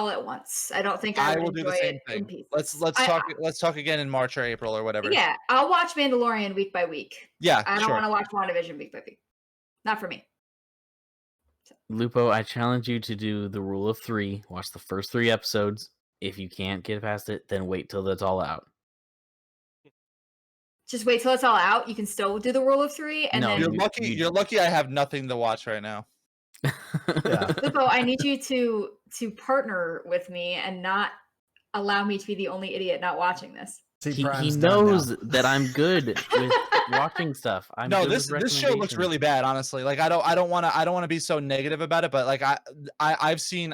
at once. I don't think I I would will do the enjoy same it in thing. pieces. Let's talk again in March or April or whatever. Yeah, I'll watch Mandalorian week by week. Yeah, I don't sure. want to watch WandaVision week by week. Not for me. Lupo, I challenge you to do the rule of 3. Watch the first 3 episodes. If you can't get past it, then wait till it's all out. Just wait till it's all out. You can still do the rule of 3, and No, then You're lucky. You're lucky. I have nothing to watch right now. Yeah. Lupo, I need you to partner with me and not allow me to be the only idiot not watching this. See, He Prime's done knows now. that I'm good with watching stuff. I'm No, good this with show looks really recommendations. bad. Honestly, like I don't want to be so negative about it, but like I've seen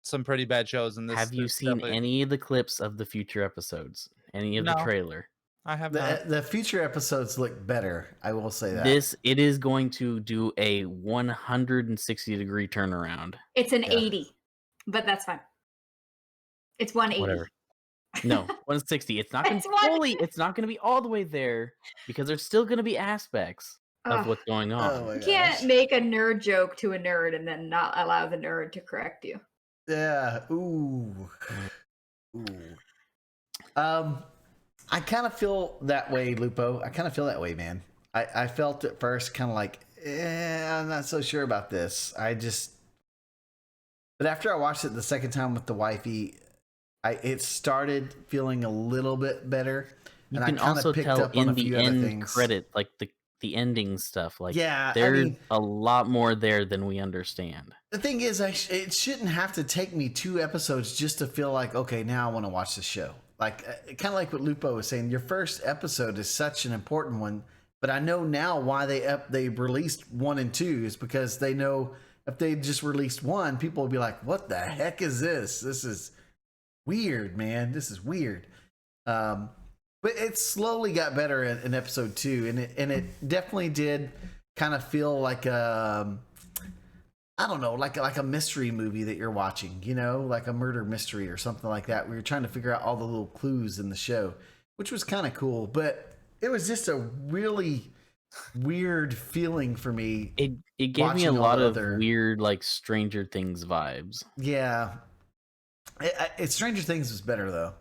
some pretty bad shows in this. Have you this seen definitely- any of the clips of the future episodes? Any of the No. trailer? I have not. The future episodes look better. I will say that. It is going to do a 160-degree turnaround. It's an Yeah. 80, but that's fine. It's 180. Whatever. No, 160. It's not going It's to one- fully. It's not going to be all the way there because there's still going to be aspects of Ugh. what's going on. Oh my You gosh. can't make a nerd joke to a nerd and then not allow the nerd to correct you. Yeah. Ooh. I kind of feel that way, Lupo. I kind of feel that way, man. I felt at first kind of like, I'm not so sure about this. But after I watched it the second time with the wifey, it started feeling a little bit better. You and can I kind also of picked tell up on in a the few other end things. credit, like the ending stuff. Like, Yeah, I there's mean- a lot more there than we understand. The thing is, it shouldn't have to take me 2 episodes just to feel like, okay, now I want to watch the show. Like, kind of like what Lupo was saying. Your first episode is such an important one, but I know now why they released 1 and 2 is because they know if they just released 1, people will be like, "What the heck is this? This is weird, man. This is weird." But it slowly got better in episode 2, and it definitely did kind of feel like I don't know, like a mystery movie that you're watching, like a murder mystery or something like that, where you're trying to figure out all the little clues in the show, which was kind of cool. But it was just a really weird feeling for me. It gave me watching a all lot the of other- weird, like Stranger Things vibes. Yeah. Stranger Things was better, though.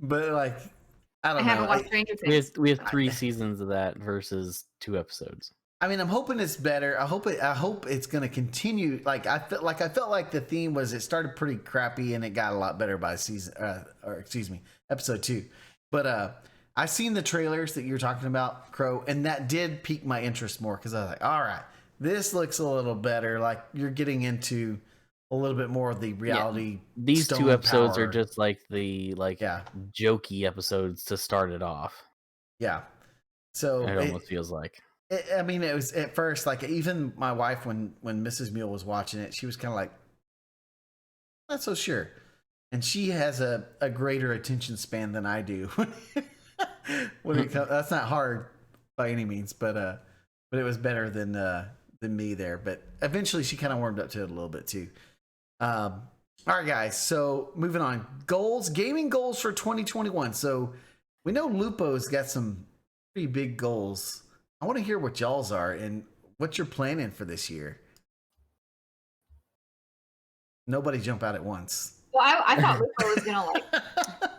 But, like, I I don't know. haven't watched Stranger Things. We have 3 seasons of that versus 2 episodes. I mean, I'm hoping it's better. I hope it's going to continue. Like I felt like the theme was it started pretty crappy and it got a lot better by episode 2. But I seen the trailers that you were talking about, Crow, and that did pique my interest more because I was like, all right, this looks a little better. Like you're getting into a little bit more of the reality. These 2 stone episodes power. are just like the Yeah. jokey episodes to start it off. Yeah. So It almost feels like. I mean, it was at first like even my wife when Mrs. Mule was watching it, she was kind of like, not so sure, and she has a greater attention span than I do. When it comes, that's not hard by any means, but it was better than than me there, but eventually she kind of warmed up to it a little bit too. All right, guys. So moving on, gaming goals for 2021. So we know Lupo's got some pretty big goals. I want to hear what y'all's are and what you're planning for this year. Nobody jump out at once. Well, I thought Lupo was gonna like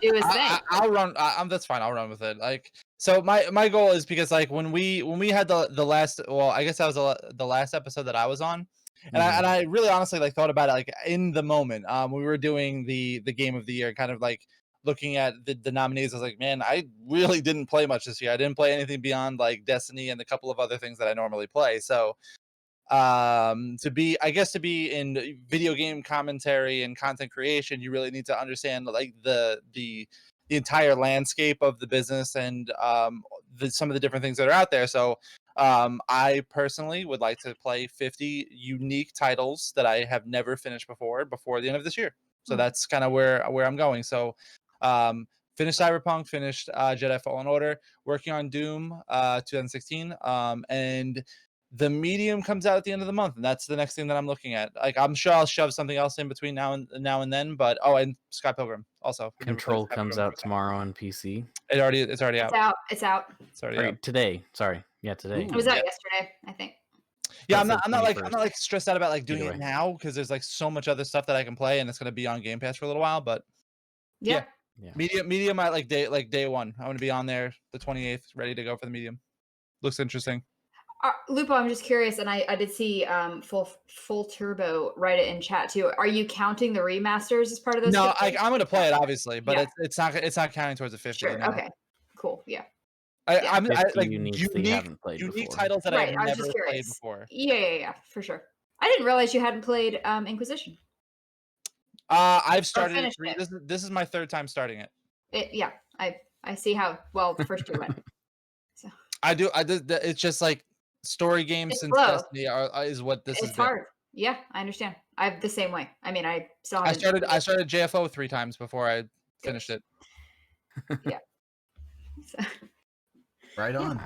do his thing. I'll run. That's fine. I'll run with it. Like, so my goal is because like when we had the last, well, I guess that was the last episode that I was on, and I really honestly like thought about it like in the moment. We were doing the game of the year, kind of like looking at the nominees. I was like, man, I really didn't play much this year. I didn't play anything beyond like Destiny and a couple of other things that I normally play. So to be in video game commentary and content creation, you really need to understand like the entire landscape of the business and some of the different things that are out there. So I personally would like to play 50 unique titles that I have never finished before the end of this year. So that's kind of where I'm going. So finished Cyberpunk, finished Jedi Fallen Order, working on Doom 2016, and the Medium comes out at the end of the month, and that's the next thing that I'm looking at. Like, I'm sure I'll shove something else in between now and then. But and Sky Pilgrim also. Control comes out tomorrow on PC. It's already out. It's out. It's already out. Today. Sorry, yeah, today. It was out yesterday, I think. Yeah, I'm not like stressed out about like doing it now because there's like so much other stuff that I can play, and it's gonna be on Game Pass for a little while. But yeah. Medium at like day one. I'm gonna be on there the 28th, ready to go for the Medium. Looks interesting. Lupo, I'm just curious, and I did see full turbo write it in chat too. Are you counting the remasters as part of those? No, I'm going to play it obviously, but it's not counting towards the 50. Sure. No. Okay. Cool. Yeah. I'm like unique titles that I've never played before. Yeah, for sure. I didn't realize you hadn't played Inquisition. I've started it. This is my third time starting it. I see how well the first two went. So I do. It's just like story games since Destiny is what this is. It's hard. Yeah, I understand. I'm the same way. I mean, I still I started JFO 3 times before I finished it. Yeah. So. Right on.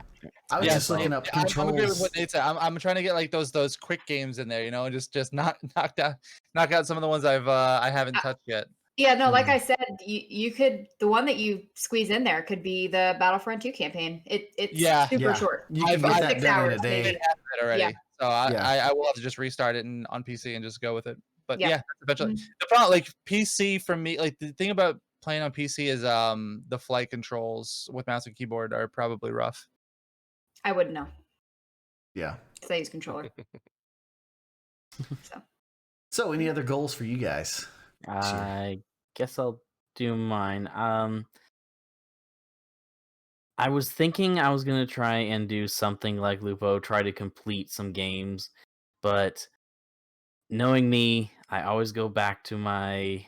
I was just looking up controls. I'm agree with what Nate said. I'm trying to get like those quick games in there, you know, and just knock out some of the ones I haven't touched yet. Yeah, no, like I said, you could, the one that you squeeze in there could be the Battlefront 2 campaign. It's super short. You can get that 6 done hours in a day. maybe. Already. Yeah. So I will have to just restart it on PC and just go with it. But yeah eventually. The problem, like PC for me, like the thing about playing on PC is the flight controls with mouse and keyboard are probably rough. I wouldn't know. Yeah. Because I use controller. So any other goals for you guys? I guess I'll do mine. I was thinking I was gonna try and do something like Lupo, try to complete some games, but knowing me, I always go back to my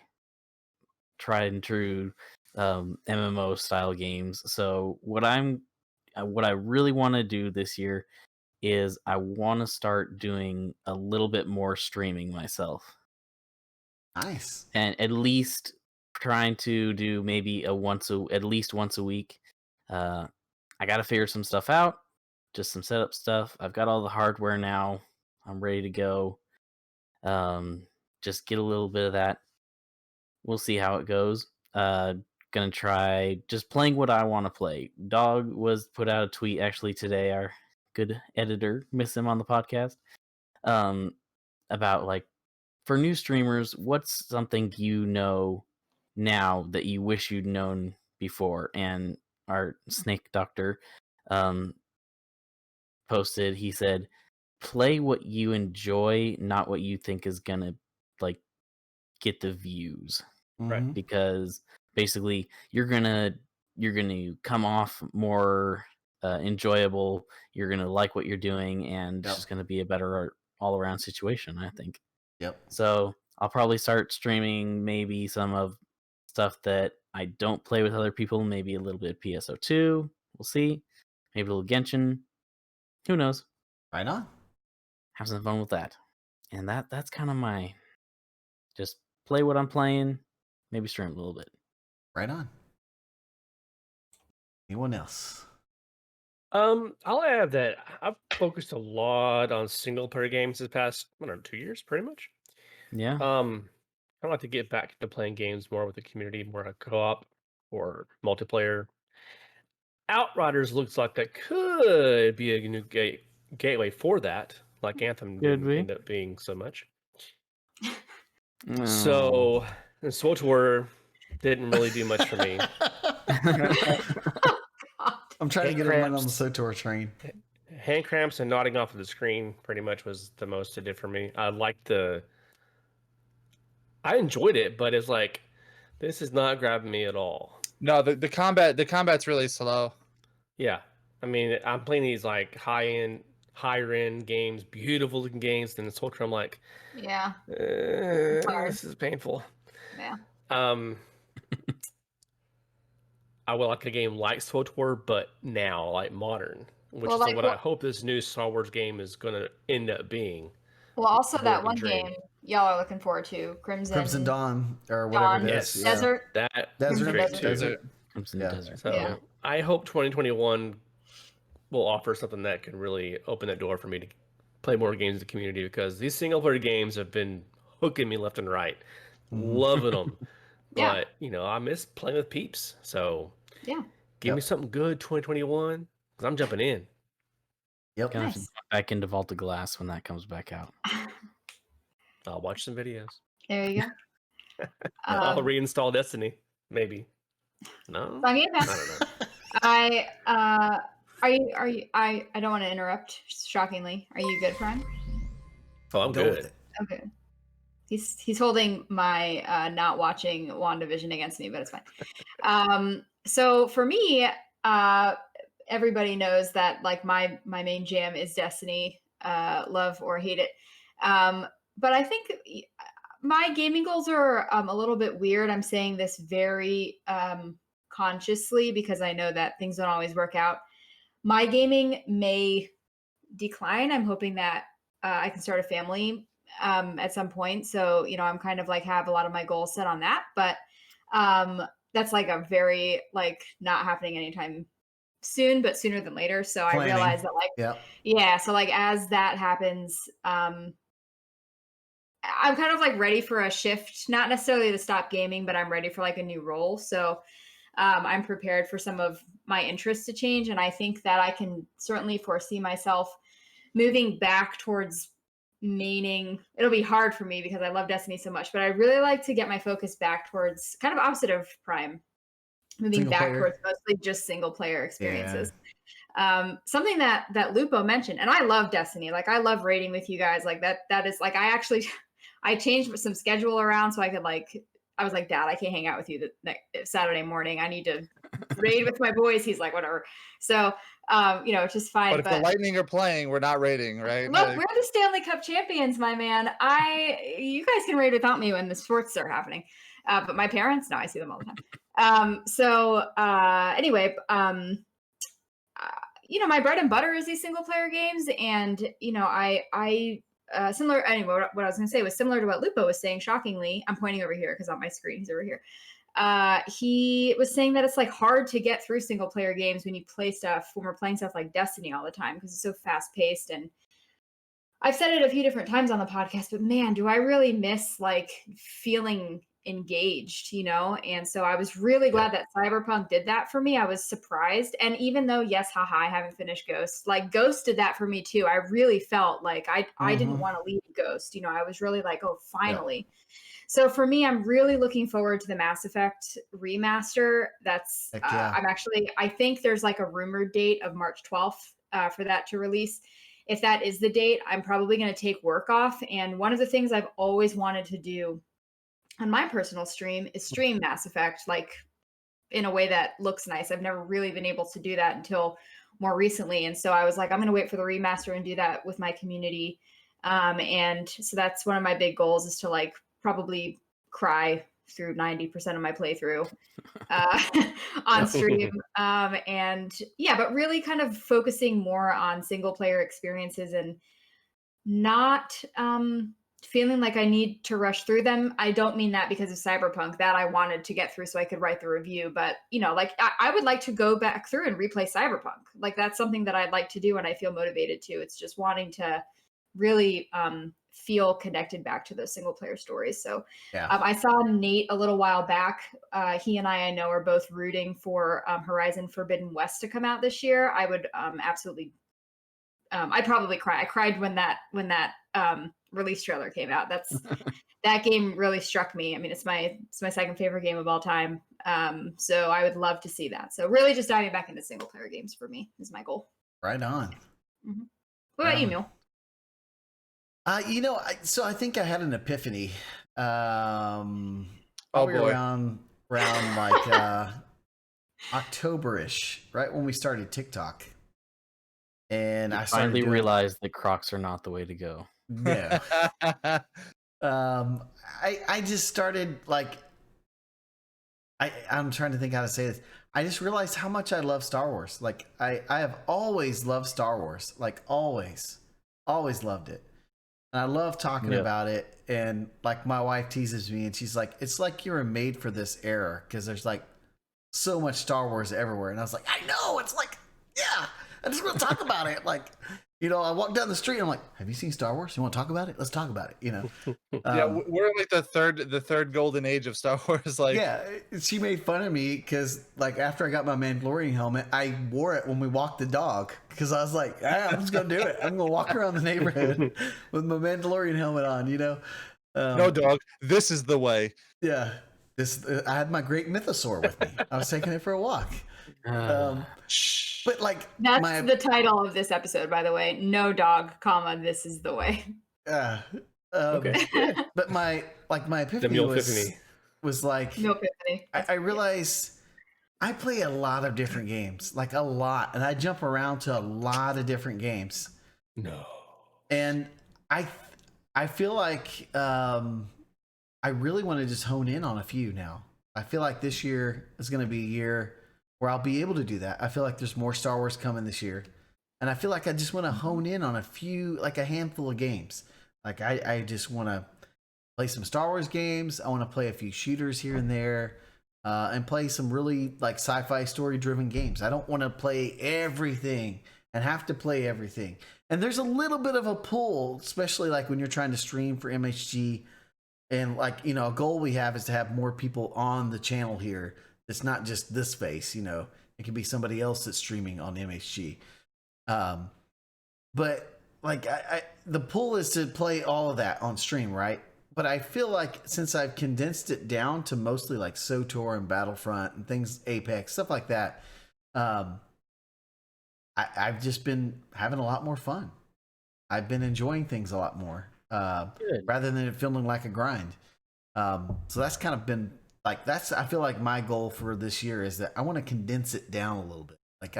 tried and true MMO style games. So what I really want to do this year is I want to start doing a little bit more streaming myself. Nice. And at least trying to do maybe at least once a week. I got to figure some stuff out, just some setup stuff. I've got all the hardware now. I'm ready to go. Just get a little bit of that. We'll see how it goes. Gonna try just playing what I want to play. Dog was put out a tweet actually today. Our good editor, miss him on the podcast. About like for new streamers, what's something you know now that you wish you'd known before? And our Snake Doctor posted. He said, "Play what you enjoy, not what you think is gonna like get the views." Right. Because basically you're gonna come off more enjoyable, you're gonna like what you're doing, and it's just gonna be a better all around situation, I think. So I'll probably start streaming maybe some of stuff that I don't play with other people, maybe a little bit of PSO2, we'll see, maybe a little Genshin, who knows. Right on. Have some fun with that. And that's kind of my just play what I'm playing, maybe stream a little bit. Right on. Anyone else? I'll add that I've focused a lot on single player games this past, 2 years, pretty much. Yeah. I'd like to get back to playing games more with the community, more a co-op or multiplayer. Outriders looks like that could be a new gateway for that, like Anthem didn't end up being so much. No. So, and SWTOR didn't really do much for me. I'm trying to get everyone on the SWTOR train. Hand cramps and nodding off of the screen pretty much was the most it did for me. I enjoyed it, but it's like, this is not grabbing me at all. No, the combat's really slow. Yeah. I mean, I'm playing these like higher end games, beautiful looking games, and the SWTOR, I'm like, yeah, this is painful. Yeah. I would like a game like SWTOR, but now, like modern, which is what I hope this new Star Wars game is going to end up being. Well, also that one game y'all are looking forward to, Crimson Dawn, or whatever it is. Yes. Desert. Desert. Crimson Desert. So I hope 2021 will offer something that can really open that door for me to play more games in the community, because these single player games have been hooking me left and right, loving them. But I miss playing with peeps. So give me something good 2021, because I'm jumping in. Yep. Gonna have to get back into Vault of Glass when that comes back out. I'll watch some videos. There you go. I'll reinstall Destiny, maybe. No, I don't know. I don't want to interrupt. Shockingly, are you good, friend? Oh, I'm good. Okay. He's holding my not watching WandaVision against me, but it's fine. So for me, everybody knows that like my main jam is Destiny, love or hate it. But I think my gaming goals are a little bit weird. I'm saying this very consciously because I know that things don't always work out. My gaming may decline. I'm hoping that I can start a family at some point. So, I'm kind of like have a lot of my goals set on that, but that's like a very like not happening anytime soon, but sooner than later. So I realize that like, so like as that happens, I'm kind of like ready for a shift, not necessarily to stop gaming, but I'm ready for like a new role. So I'm prepared for some of my interests to change. And I think that I can certainly foresee myself moving back towards maining. It'll be hard for me because I love Destiny so much, but I really like to get my focus back towards kind of opposite of Prime, moving back towards mostly just single player experiences. Something that Lupo mentioned, and I love Destiny. Like I love raiding with you guys. Like that is like, I changed some schedule around so I could like, I was like, Dad, I can't hang out with you Saturday morning. I need to raid with my boys. He's like, whatever. So, it's just fine. But if the Lightning are playing, we're not raiding, right? Look, we're the Stanley Cup champions, my man. You guys can raid without me when the sports are happening. But my parents, no, I see them all the time. Anyway, my bread and butter is these single player games. And, similar, anyway, what I was going to say was similar to what Lupo was saying, shockingly. I'm pointing over here because on my screen, he's over here. He was saying that it's like hard to get through single player games when we're playing stuff like Destiny all the time because it's so fast paced. And I've said it a few different times on the podcast, but man, do I really miss like feeling engaged, And so I was really glad that Cyberpunk did that for me. I was surprised. And even though, yes, I haven't finished Ghost, like Ghost did that for me too. I really felt like I didn't want to leave Ghost. I was really like, oh, finally. Yeah. So for me, I'm really looking forward to the Mass Effect remaster. That's, I think there's like a rumored date of March 12th for that to release. If that is the date, I'm probably going to take work off. And one of the things I've always wanted to do on my personal stream is stream Mass Effect, like in a way that looks nice. I've never really been able to do that until more recently. And so I was like, I'm going to wait for the remaster and do that with my community. And so that's one of my big goals is to like probably cry through 90% of my playthrough on stream. But really kind of focusing more on single player experiences and not feeling like I need to rush through them. I don't mean that because of Cyberpunk, that I wanted to get through so I could write the review, but like I would like to go back through and replay Cyberpunk. Like that's something that I'd like to do and I feel motivated to. It's just wanting to really feel connected back to those single player stories. So I saw Nate a little while back. He and I know are both rooting for Horizon Forbidden West to come out this year. I would absolutely I'd probably cry. I cried when that release trailer came out. That game really struck me. I mean, it's my second favorite game of all time. So I would love to see that. So really just diving back into single player games for me is my goal. Right on. Mm-hmm. What about you, Mule? So I think I had an epiphany. Boy. Around like October-ish, right when we started TikTok. And I finally realized that Crocs are not the way to go. No. I just started like I'm trying to think how to say this. I just realized how much I love Star Wars. Like I have always loved Star Wars. Like always loved it. And I love talking about it. And like my wife teases me and she's like, it's like you were made for this era because there's like so much Star Wars everywhere. And I was like, I know. It's like, yeah, I just want to talk about it. Like, I walk down the street and I'm like, have you seen Star Wars? You want to talk about it? Let's talk about it. Yeah, we're like the third golden age of Star Wars. Like, yeah, she made fun of me because like after I got my Mandalorian helmet, I wore it when we walked the dog because I was like, I'm just gonna do it. I'm gonna walk around the neighborhood with my Mandalorian helmet on. No, dog. This is the way. Yeah, I had my great mythosaur with me. I was taking it for a walk. But like that's the title of this episode, by the way. No dog, this is the way. Okay. But my epiphany was like I realized I play a lot of different games, like a lot, and I jump around to a lot of different games. No. And I feel like I really want to just hone in on a few now. I feel like this year is going to be a year where I'll be able to do that. I feel like there's more Star Wars coming this year. And I feel like I just want to hone in on a few, like a handful of games. Like I just want to play some Star Wars games. I want to play a few shooters here and there, and play some really like sci-fi story driven games. I don't want to play everything and have to play everything. And there's a little bit of a pull, especially like when you're trying to stream for MHG. And like, a goal we have is to have more people on the channel here. It's not just this face, it could be somebody else that's streaming on MHG. But like the pull is to play all of that on stream, right? But I feel like since I've condensed it down to mostly like SOTOR and Battlefront and things, Apex, stuff like that, I've just been having a lot more fun. I've been enjoying things a lot more, rather than it feeling like a grind. So that's kind of been like, I feel like my goal for this year is that I want to condense it down a little bit. Like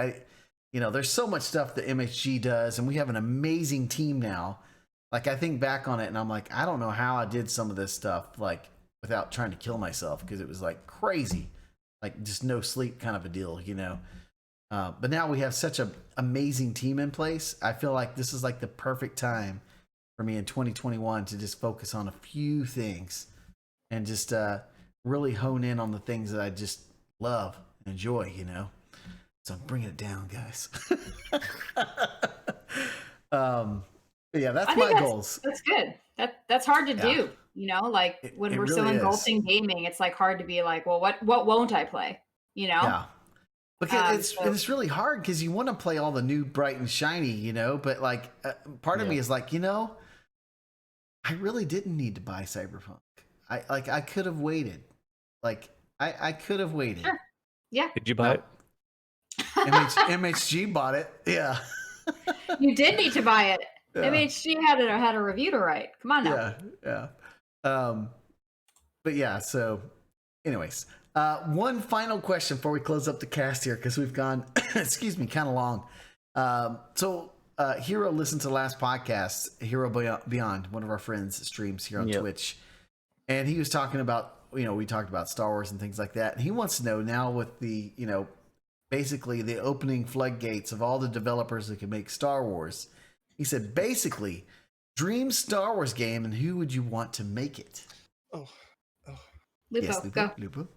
there's so much stuff that MHG does and we have an amazing team now. Like I think back on it and I'm like, I don't know how I did some of this stuff like without trying to kill myself because it was like crazy, like just no sleep kind of a deal, but now we have such an amazing team in place. I feel like this is like the perfect time for me in 2021 to just focus on a few things and just really hone in on the things that I just love and enjoy, So I'm bringing it down, guys. Yeah, that's my goals. That's good. That's hard to do, like when we're so engulfed in gaming, it's like hard to be like, well, what won't I play? Yeah. Because it's really hard because you want to play all the new bright and shiny, but like part of me is like, I really didn't need to buy Cyberpunk. I could have waited. Like I could have waited. Sure. Yeah. Did you buy it? MHG bought it. Yeah. You did need to buy it. Yeah. MHG had a review to write. Come on now. Yeah. But yeah, so anyways, one final question before we close up the cast here, because we've gone, excuse me, kind of long. So Hero listened to the last podcast, Hero Beyond, one of our friends streams here on Twitch. And he was talking about, we talked about Star Wars and things like that. And he wants to know now with the, basically the opening floodgates of all the developers that can make Star Wars. He said, basically, dream Star Wars game, and who would you want to make it? Lupo, Yes, go. Lupo.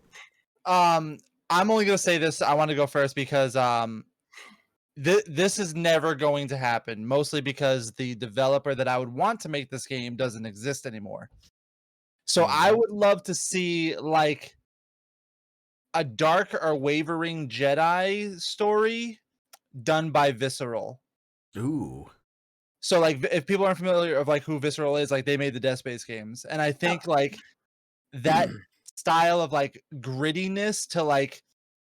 I'm only gonna say this. I want to go first because this is never going to happen. Mostly because the developer that I would want to make this game doesn't exist anymore. So I would love to see like a dark or wavering Jedi story done by Visceral. Ooh. So like if people aren't familiar of like who Visceral is, like they made the Dead Space games, and I think like that style of like grittiness to like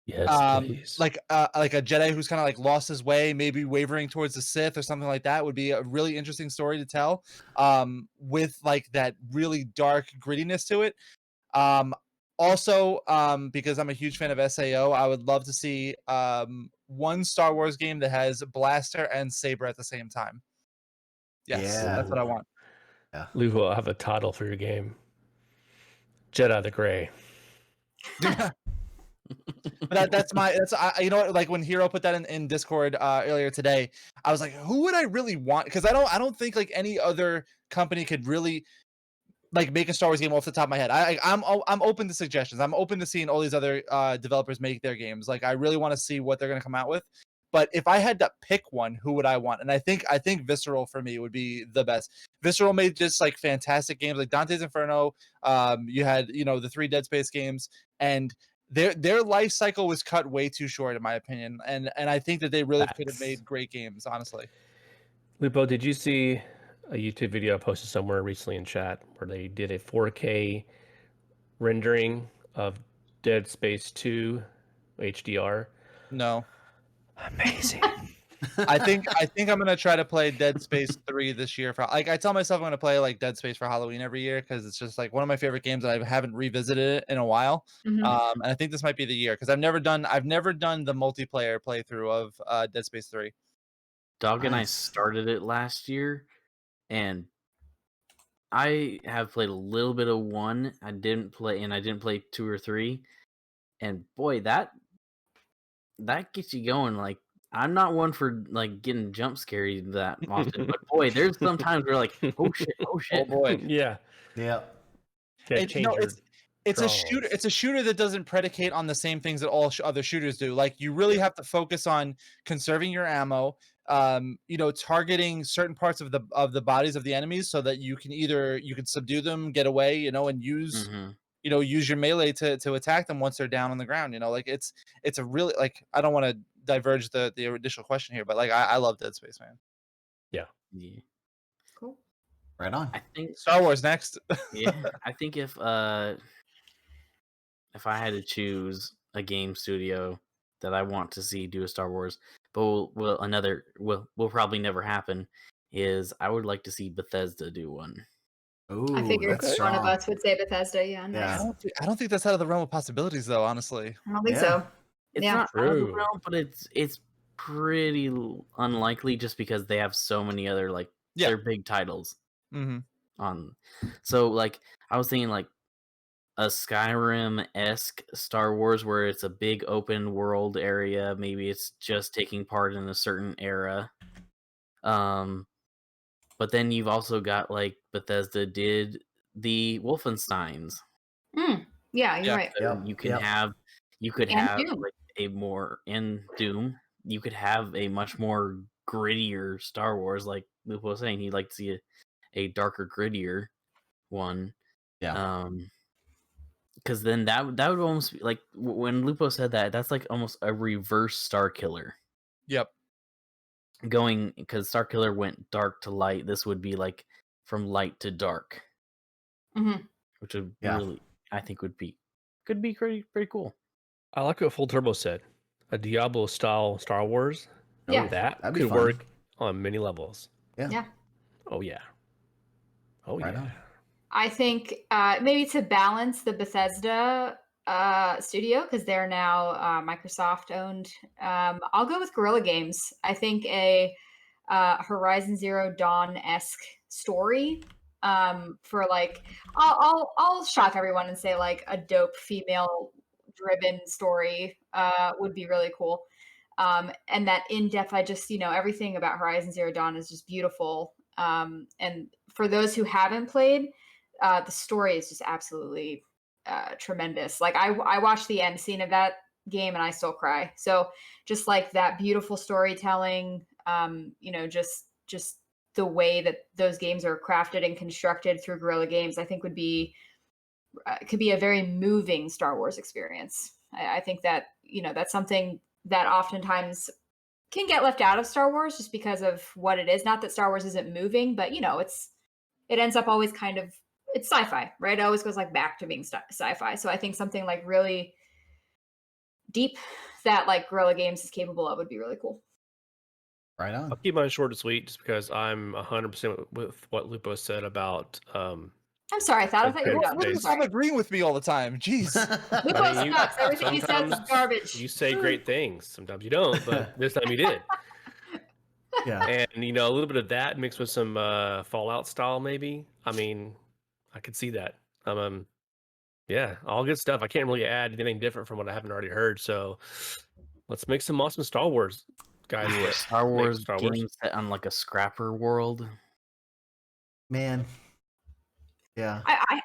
please. like a Jedi who's kind of like lost his way, maybe wavering towards the Sith or something like that would be a really interesting story to tell, with like that really dark grittiness to it. Also, because I'm a huge fan of SAO, I would love to see one Star Wars game that has blaster and saber at the same time. Yes, that's what I want. Yeah. Lupo, I have a title for your game. Jedi the Gray. That's you know what, like when Hero put that in Discord earlier today, I was like, who would I really want? Because I don't think like any other company could really like make a Star Wars game off the top of my head. I'm open to suggestions. I'm open to seeing all these other developers make their games. Like I really want to see what they're gonna come out with. But if I had to pick one, who would I want? And I think Visceral for me would be the best. Visceral made just like fantastic games like Dante's Inferno. You had the 3 Dead Space games, and their life cycle was cut way too short in my opinion. And I think that they really could have made great games, honestly. Lupo, did you see a YouTube video I posted somewhere recently in chat where they did a 4K rendering of Dead Space 2 HDR? No. Amazing. I think I'm gonna try to play Dead Space 3 this year. For like I tell myself I'm gonna play like Dead Space for Halloween every year because it's just like one of my favorite games and I haven't revisited it in a while. And I think this might be the year because I've never done the multiplayer playthrough of Dead Space 3. Dog and I started it last year, and I have played a little bit of 1. I didn't play 2 or 3, and boy, that gets you going. Like I'm not one for like getting jump scary that often, but boy, there's some times where like, oh shit, Oh boy, yeah. It's a shooter. It's a shooter that doesn't predicate on the same things that all other shooters do. Like you really have to focus on conserving your ammo. Targeting certain parts of the bodies of the enemies so that you can subdue them, get away, and use use your melee to attack them once they're down on the ground. Like it's a really like I don't want to diverge the initial question here, but like I love Dead Space, man. Yeah. Cool. Right on. I think Star Wars next. Yeah, I think if I had to choose a game studio that I want to see do a Star Wars, but will probably never happen, is I would like to see Bethesda do one. Ooh, I figured one of us would say Bethesda. Yeah, nice. I don't think that's out of the realm of possibilities, though. Honestly, I don't think so. It's not out of the realm, but it's pretty unlikely just because they have so many other their big titles on. So like I was thinking like a Skyrim-esque Star Wars where it's a big open world area. Maybe it's just taking part in a certain era. But then you've also got like Bethesda did the Wolfensteins. Yeah, you're right. So you could have Doom. like a more in Doom. You could have a much more grittier Star Wars, like Lupo was saying. He'd like to see a darker, grittier one. Yeah. Because then that would almost be like when Lupo said that. That's like almost a reverse Star Killer. Yep. Because Star Killer went dark to light. This would be like from light to dark, which would really, I think, could be pretty cool. I like what Full Turbo said. A Diablo style Star Wars. Yeah, that could work on many levels. Yeah. Oh yeah. Oh right yeah. On. I think maybe to balance the Bethesda studio because they're now Microsoft owned. I'll go with Guerrilla Games. I think a Horizon Zero Dawn-esque story for like I'll shock everyone and say like a dope female driven story would be really cool. And that in depth, I just everything about Horizon Zero Dawn is just beautiful. And for those who haven't played, the story is just absolutely tremendous. Like I watched the end scene of that game and I still cry. So just like that beautiful storytelling, just the way that those games are crafted and constructed through Guerrilla Games, I think could be a very moving Star Wars experience. I think that, that's something that oftentimes can get left out of Star Wars just because of what it is. Not that Star Wars isn't moving, but it ends up always kind of, it's sci-fi, right? It always goes like back to being sci-fi. So I think something like really deep that like Guerrilla Games is capable of would be really cool. Right on. I'll keep mine short and sweet just because I'm 100% with what Lupo said about. I'm sorry, I thought you were done. What is Tom agreeing with me all the time? Jeez. Lupo sucks. Everything he says is garbage. You say great things. Sometimes you don't, but this time you did. Yeah. And, a little bit of that mixed with some Fallout style, maybe. I mean, I could see that. Yeah, all good stuff. I can't really add anything different from what I haven't already heard. So let's make some awesome Star Wars, guys. Star Wars games set on like a scrapper world. Man. Yeah.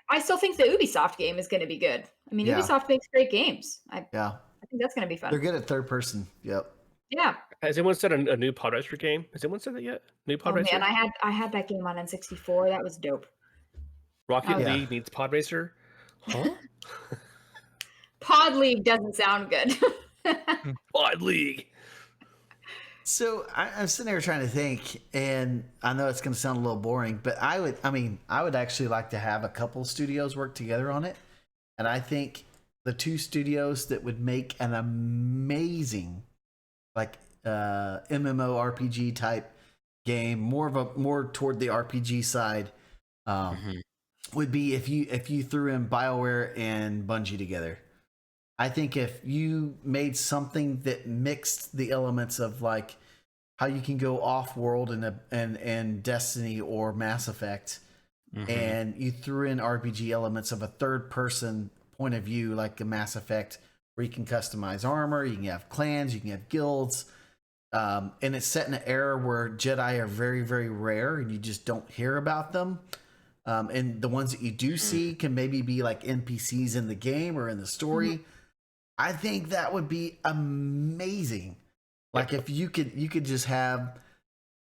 I still think the Ubisoft game is going to be good. I mean, Ubisoft makes great games. I think that's going to be fun. They're good at third person. Yep. Yeah. Has anyone said a new Pod Racer game? Has anyone said that yet? New Pod Racer? Man, I had that game on N64. That was dope. Rocket League needs Pod Racer? Huh? Pod League doesn't sound good. Pod League. So I'm sitting there trying to think, and I know it's going to sound a little boring, but I would actually like to have a couple studios work together on it. And I think the two studios that would make an amazing, like MMORPG type game, more toward the RPG side, would be if you threw in BioWare and Bungie together. I think if you made something that mixed the elements of like how you can go off world and Destiny or Mass Effect, and you threw in RPG elements of a third person point of view, like a Mass Effect, where you can customize armor, you can have clans, you can have guilds, and it's set in an era where Jedi are very, very rare and you just don't hear about them. And the ones that you do see can maybe be like NPCs in the game or in the story. I think that would be amazing. Like if you could just have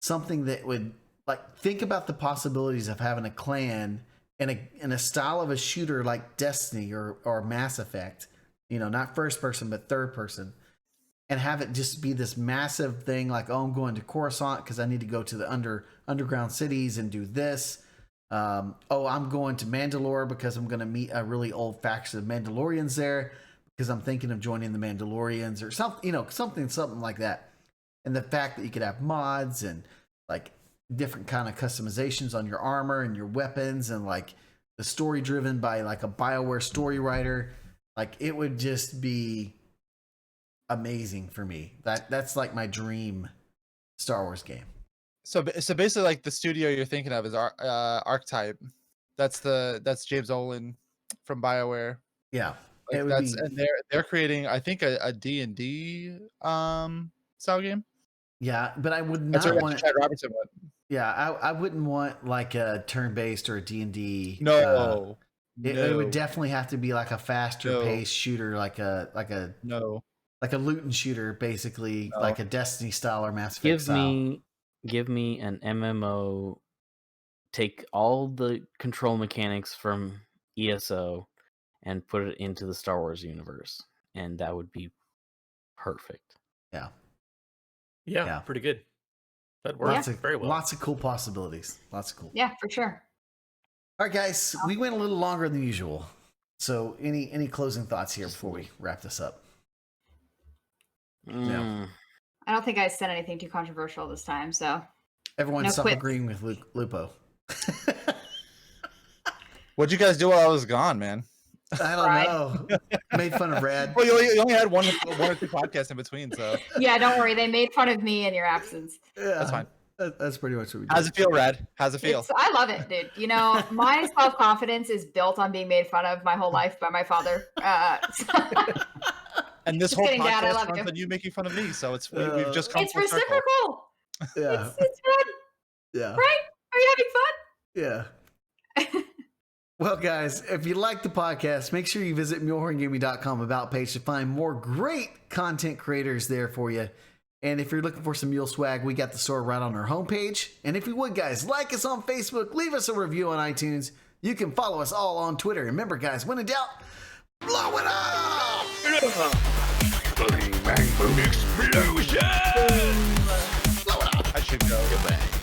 something that would, like, think about the possibilities of having a clan in a style of a shooter like Destiny or Mass Effect, not first person but third person, and have it just be this massive thing like, oh, I'm going to Coruscant because I need to go to the underground cities and do this. Oh, I'm going to Mandalore because I'm going to meet a really old faction of Mandalorians there, because I'm thinking of joining the Mandalorians or something, something like that. And the fact that you could have mods and like different kind of customizations on your armor and your weapons, and like the story driven by like a BioWare story writer, like it would just be amazing for me. That's like my dream Star Wars game. So basically, like the studio you're thinking of is Archetype. That's James Olin from BioWare. Yeah. Like and they're creating, I think, a D&D style game. Yeah, but I would not want Chad Robertson one. Yeah, I wouldn't want like a turn-based or a D&D. No. It would definitely have to be like a faster paced shooter, like a loot and shooter, basically, like a Destiny style or Mass Effect style. Give me an MMO. Take all the control mechanics from ESO and put it into the Star Wars universe, and that would be perfect. Yeah, pretty good. That works very well. Lots of cool possibilities. Lots of cool. Yeah, for sure. All right, guys, we went a little longer than usual. So, any closing thoughts here before we wrap this up? No. I don't think I said anything too controversial this time. So everyone's agreeing with Lupo. What'd you guys do while I was gone, man? I don't know. Made fun of Rad. Well, you only had one or two podcasts in between, so yeah, don't worry. They made fun of me in your absence. Yeah, that's fine. That's pretty much what we did. How's it feel, Rad? How's it feel? I love it, dude. My self-confidence is built on being made fun of my whole life by my father. And this whole podcast runs on you making fun of me, so we've just come. It's reciprocal. Yeah, it's fun. Yeah. Right? Are you having fun? Yeah. Well, guys, if you like the podcast, make sure you visit mulehorngaming.com about page to find more great content creators there for you. And if you're looking for some Mule swag, we got the store right on our homepage. And if you would, guys, like us on Facebook, leave us a review on iTunes. You can follow us all on Twitter. And remember, guys, when in doubt, blow it up! Bang, boom, explosion! Blow it up! I should go. Bang.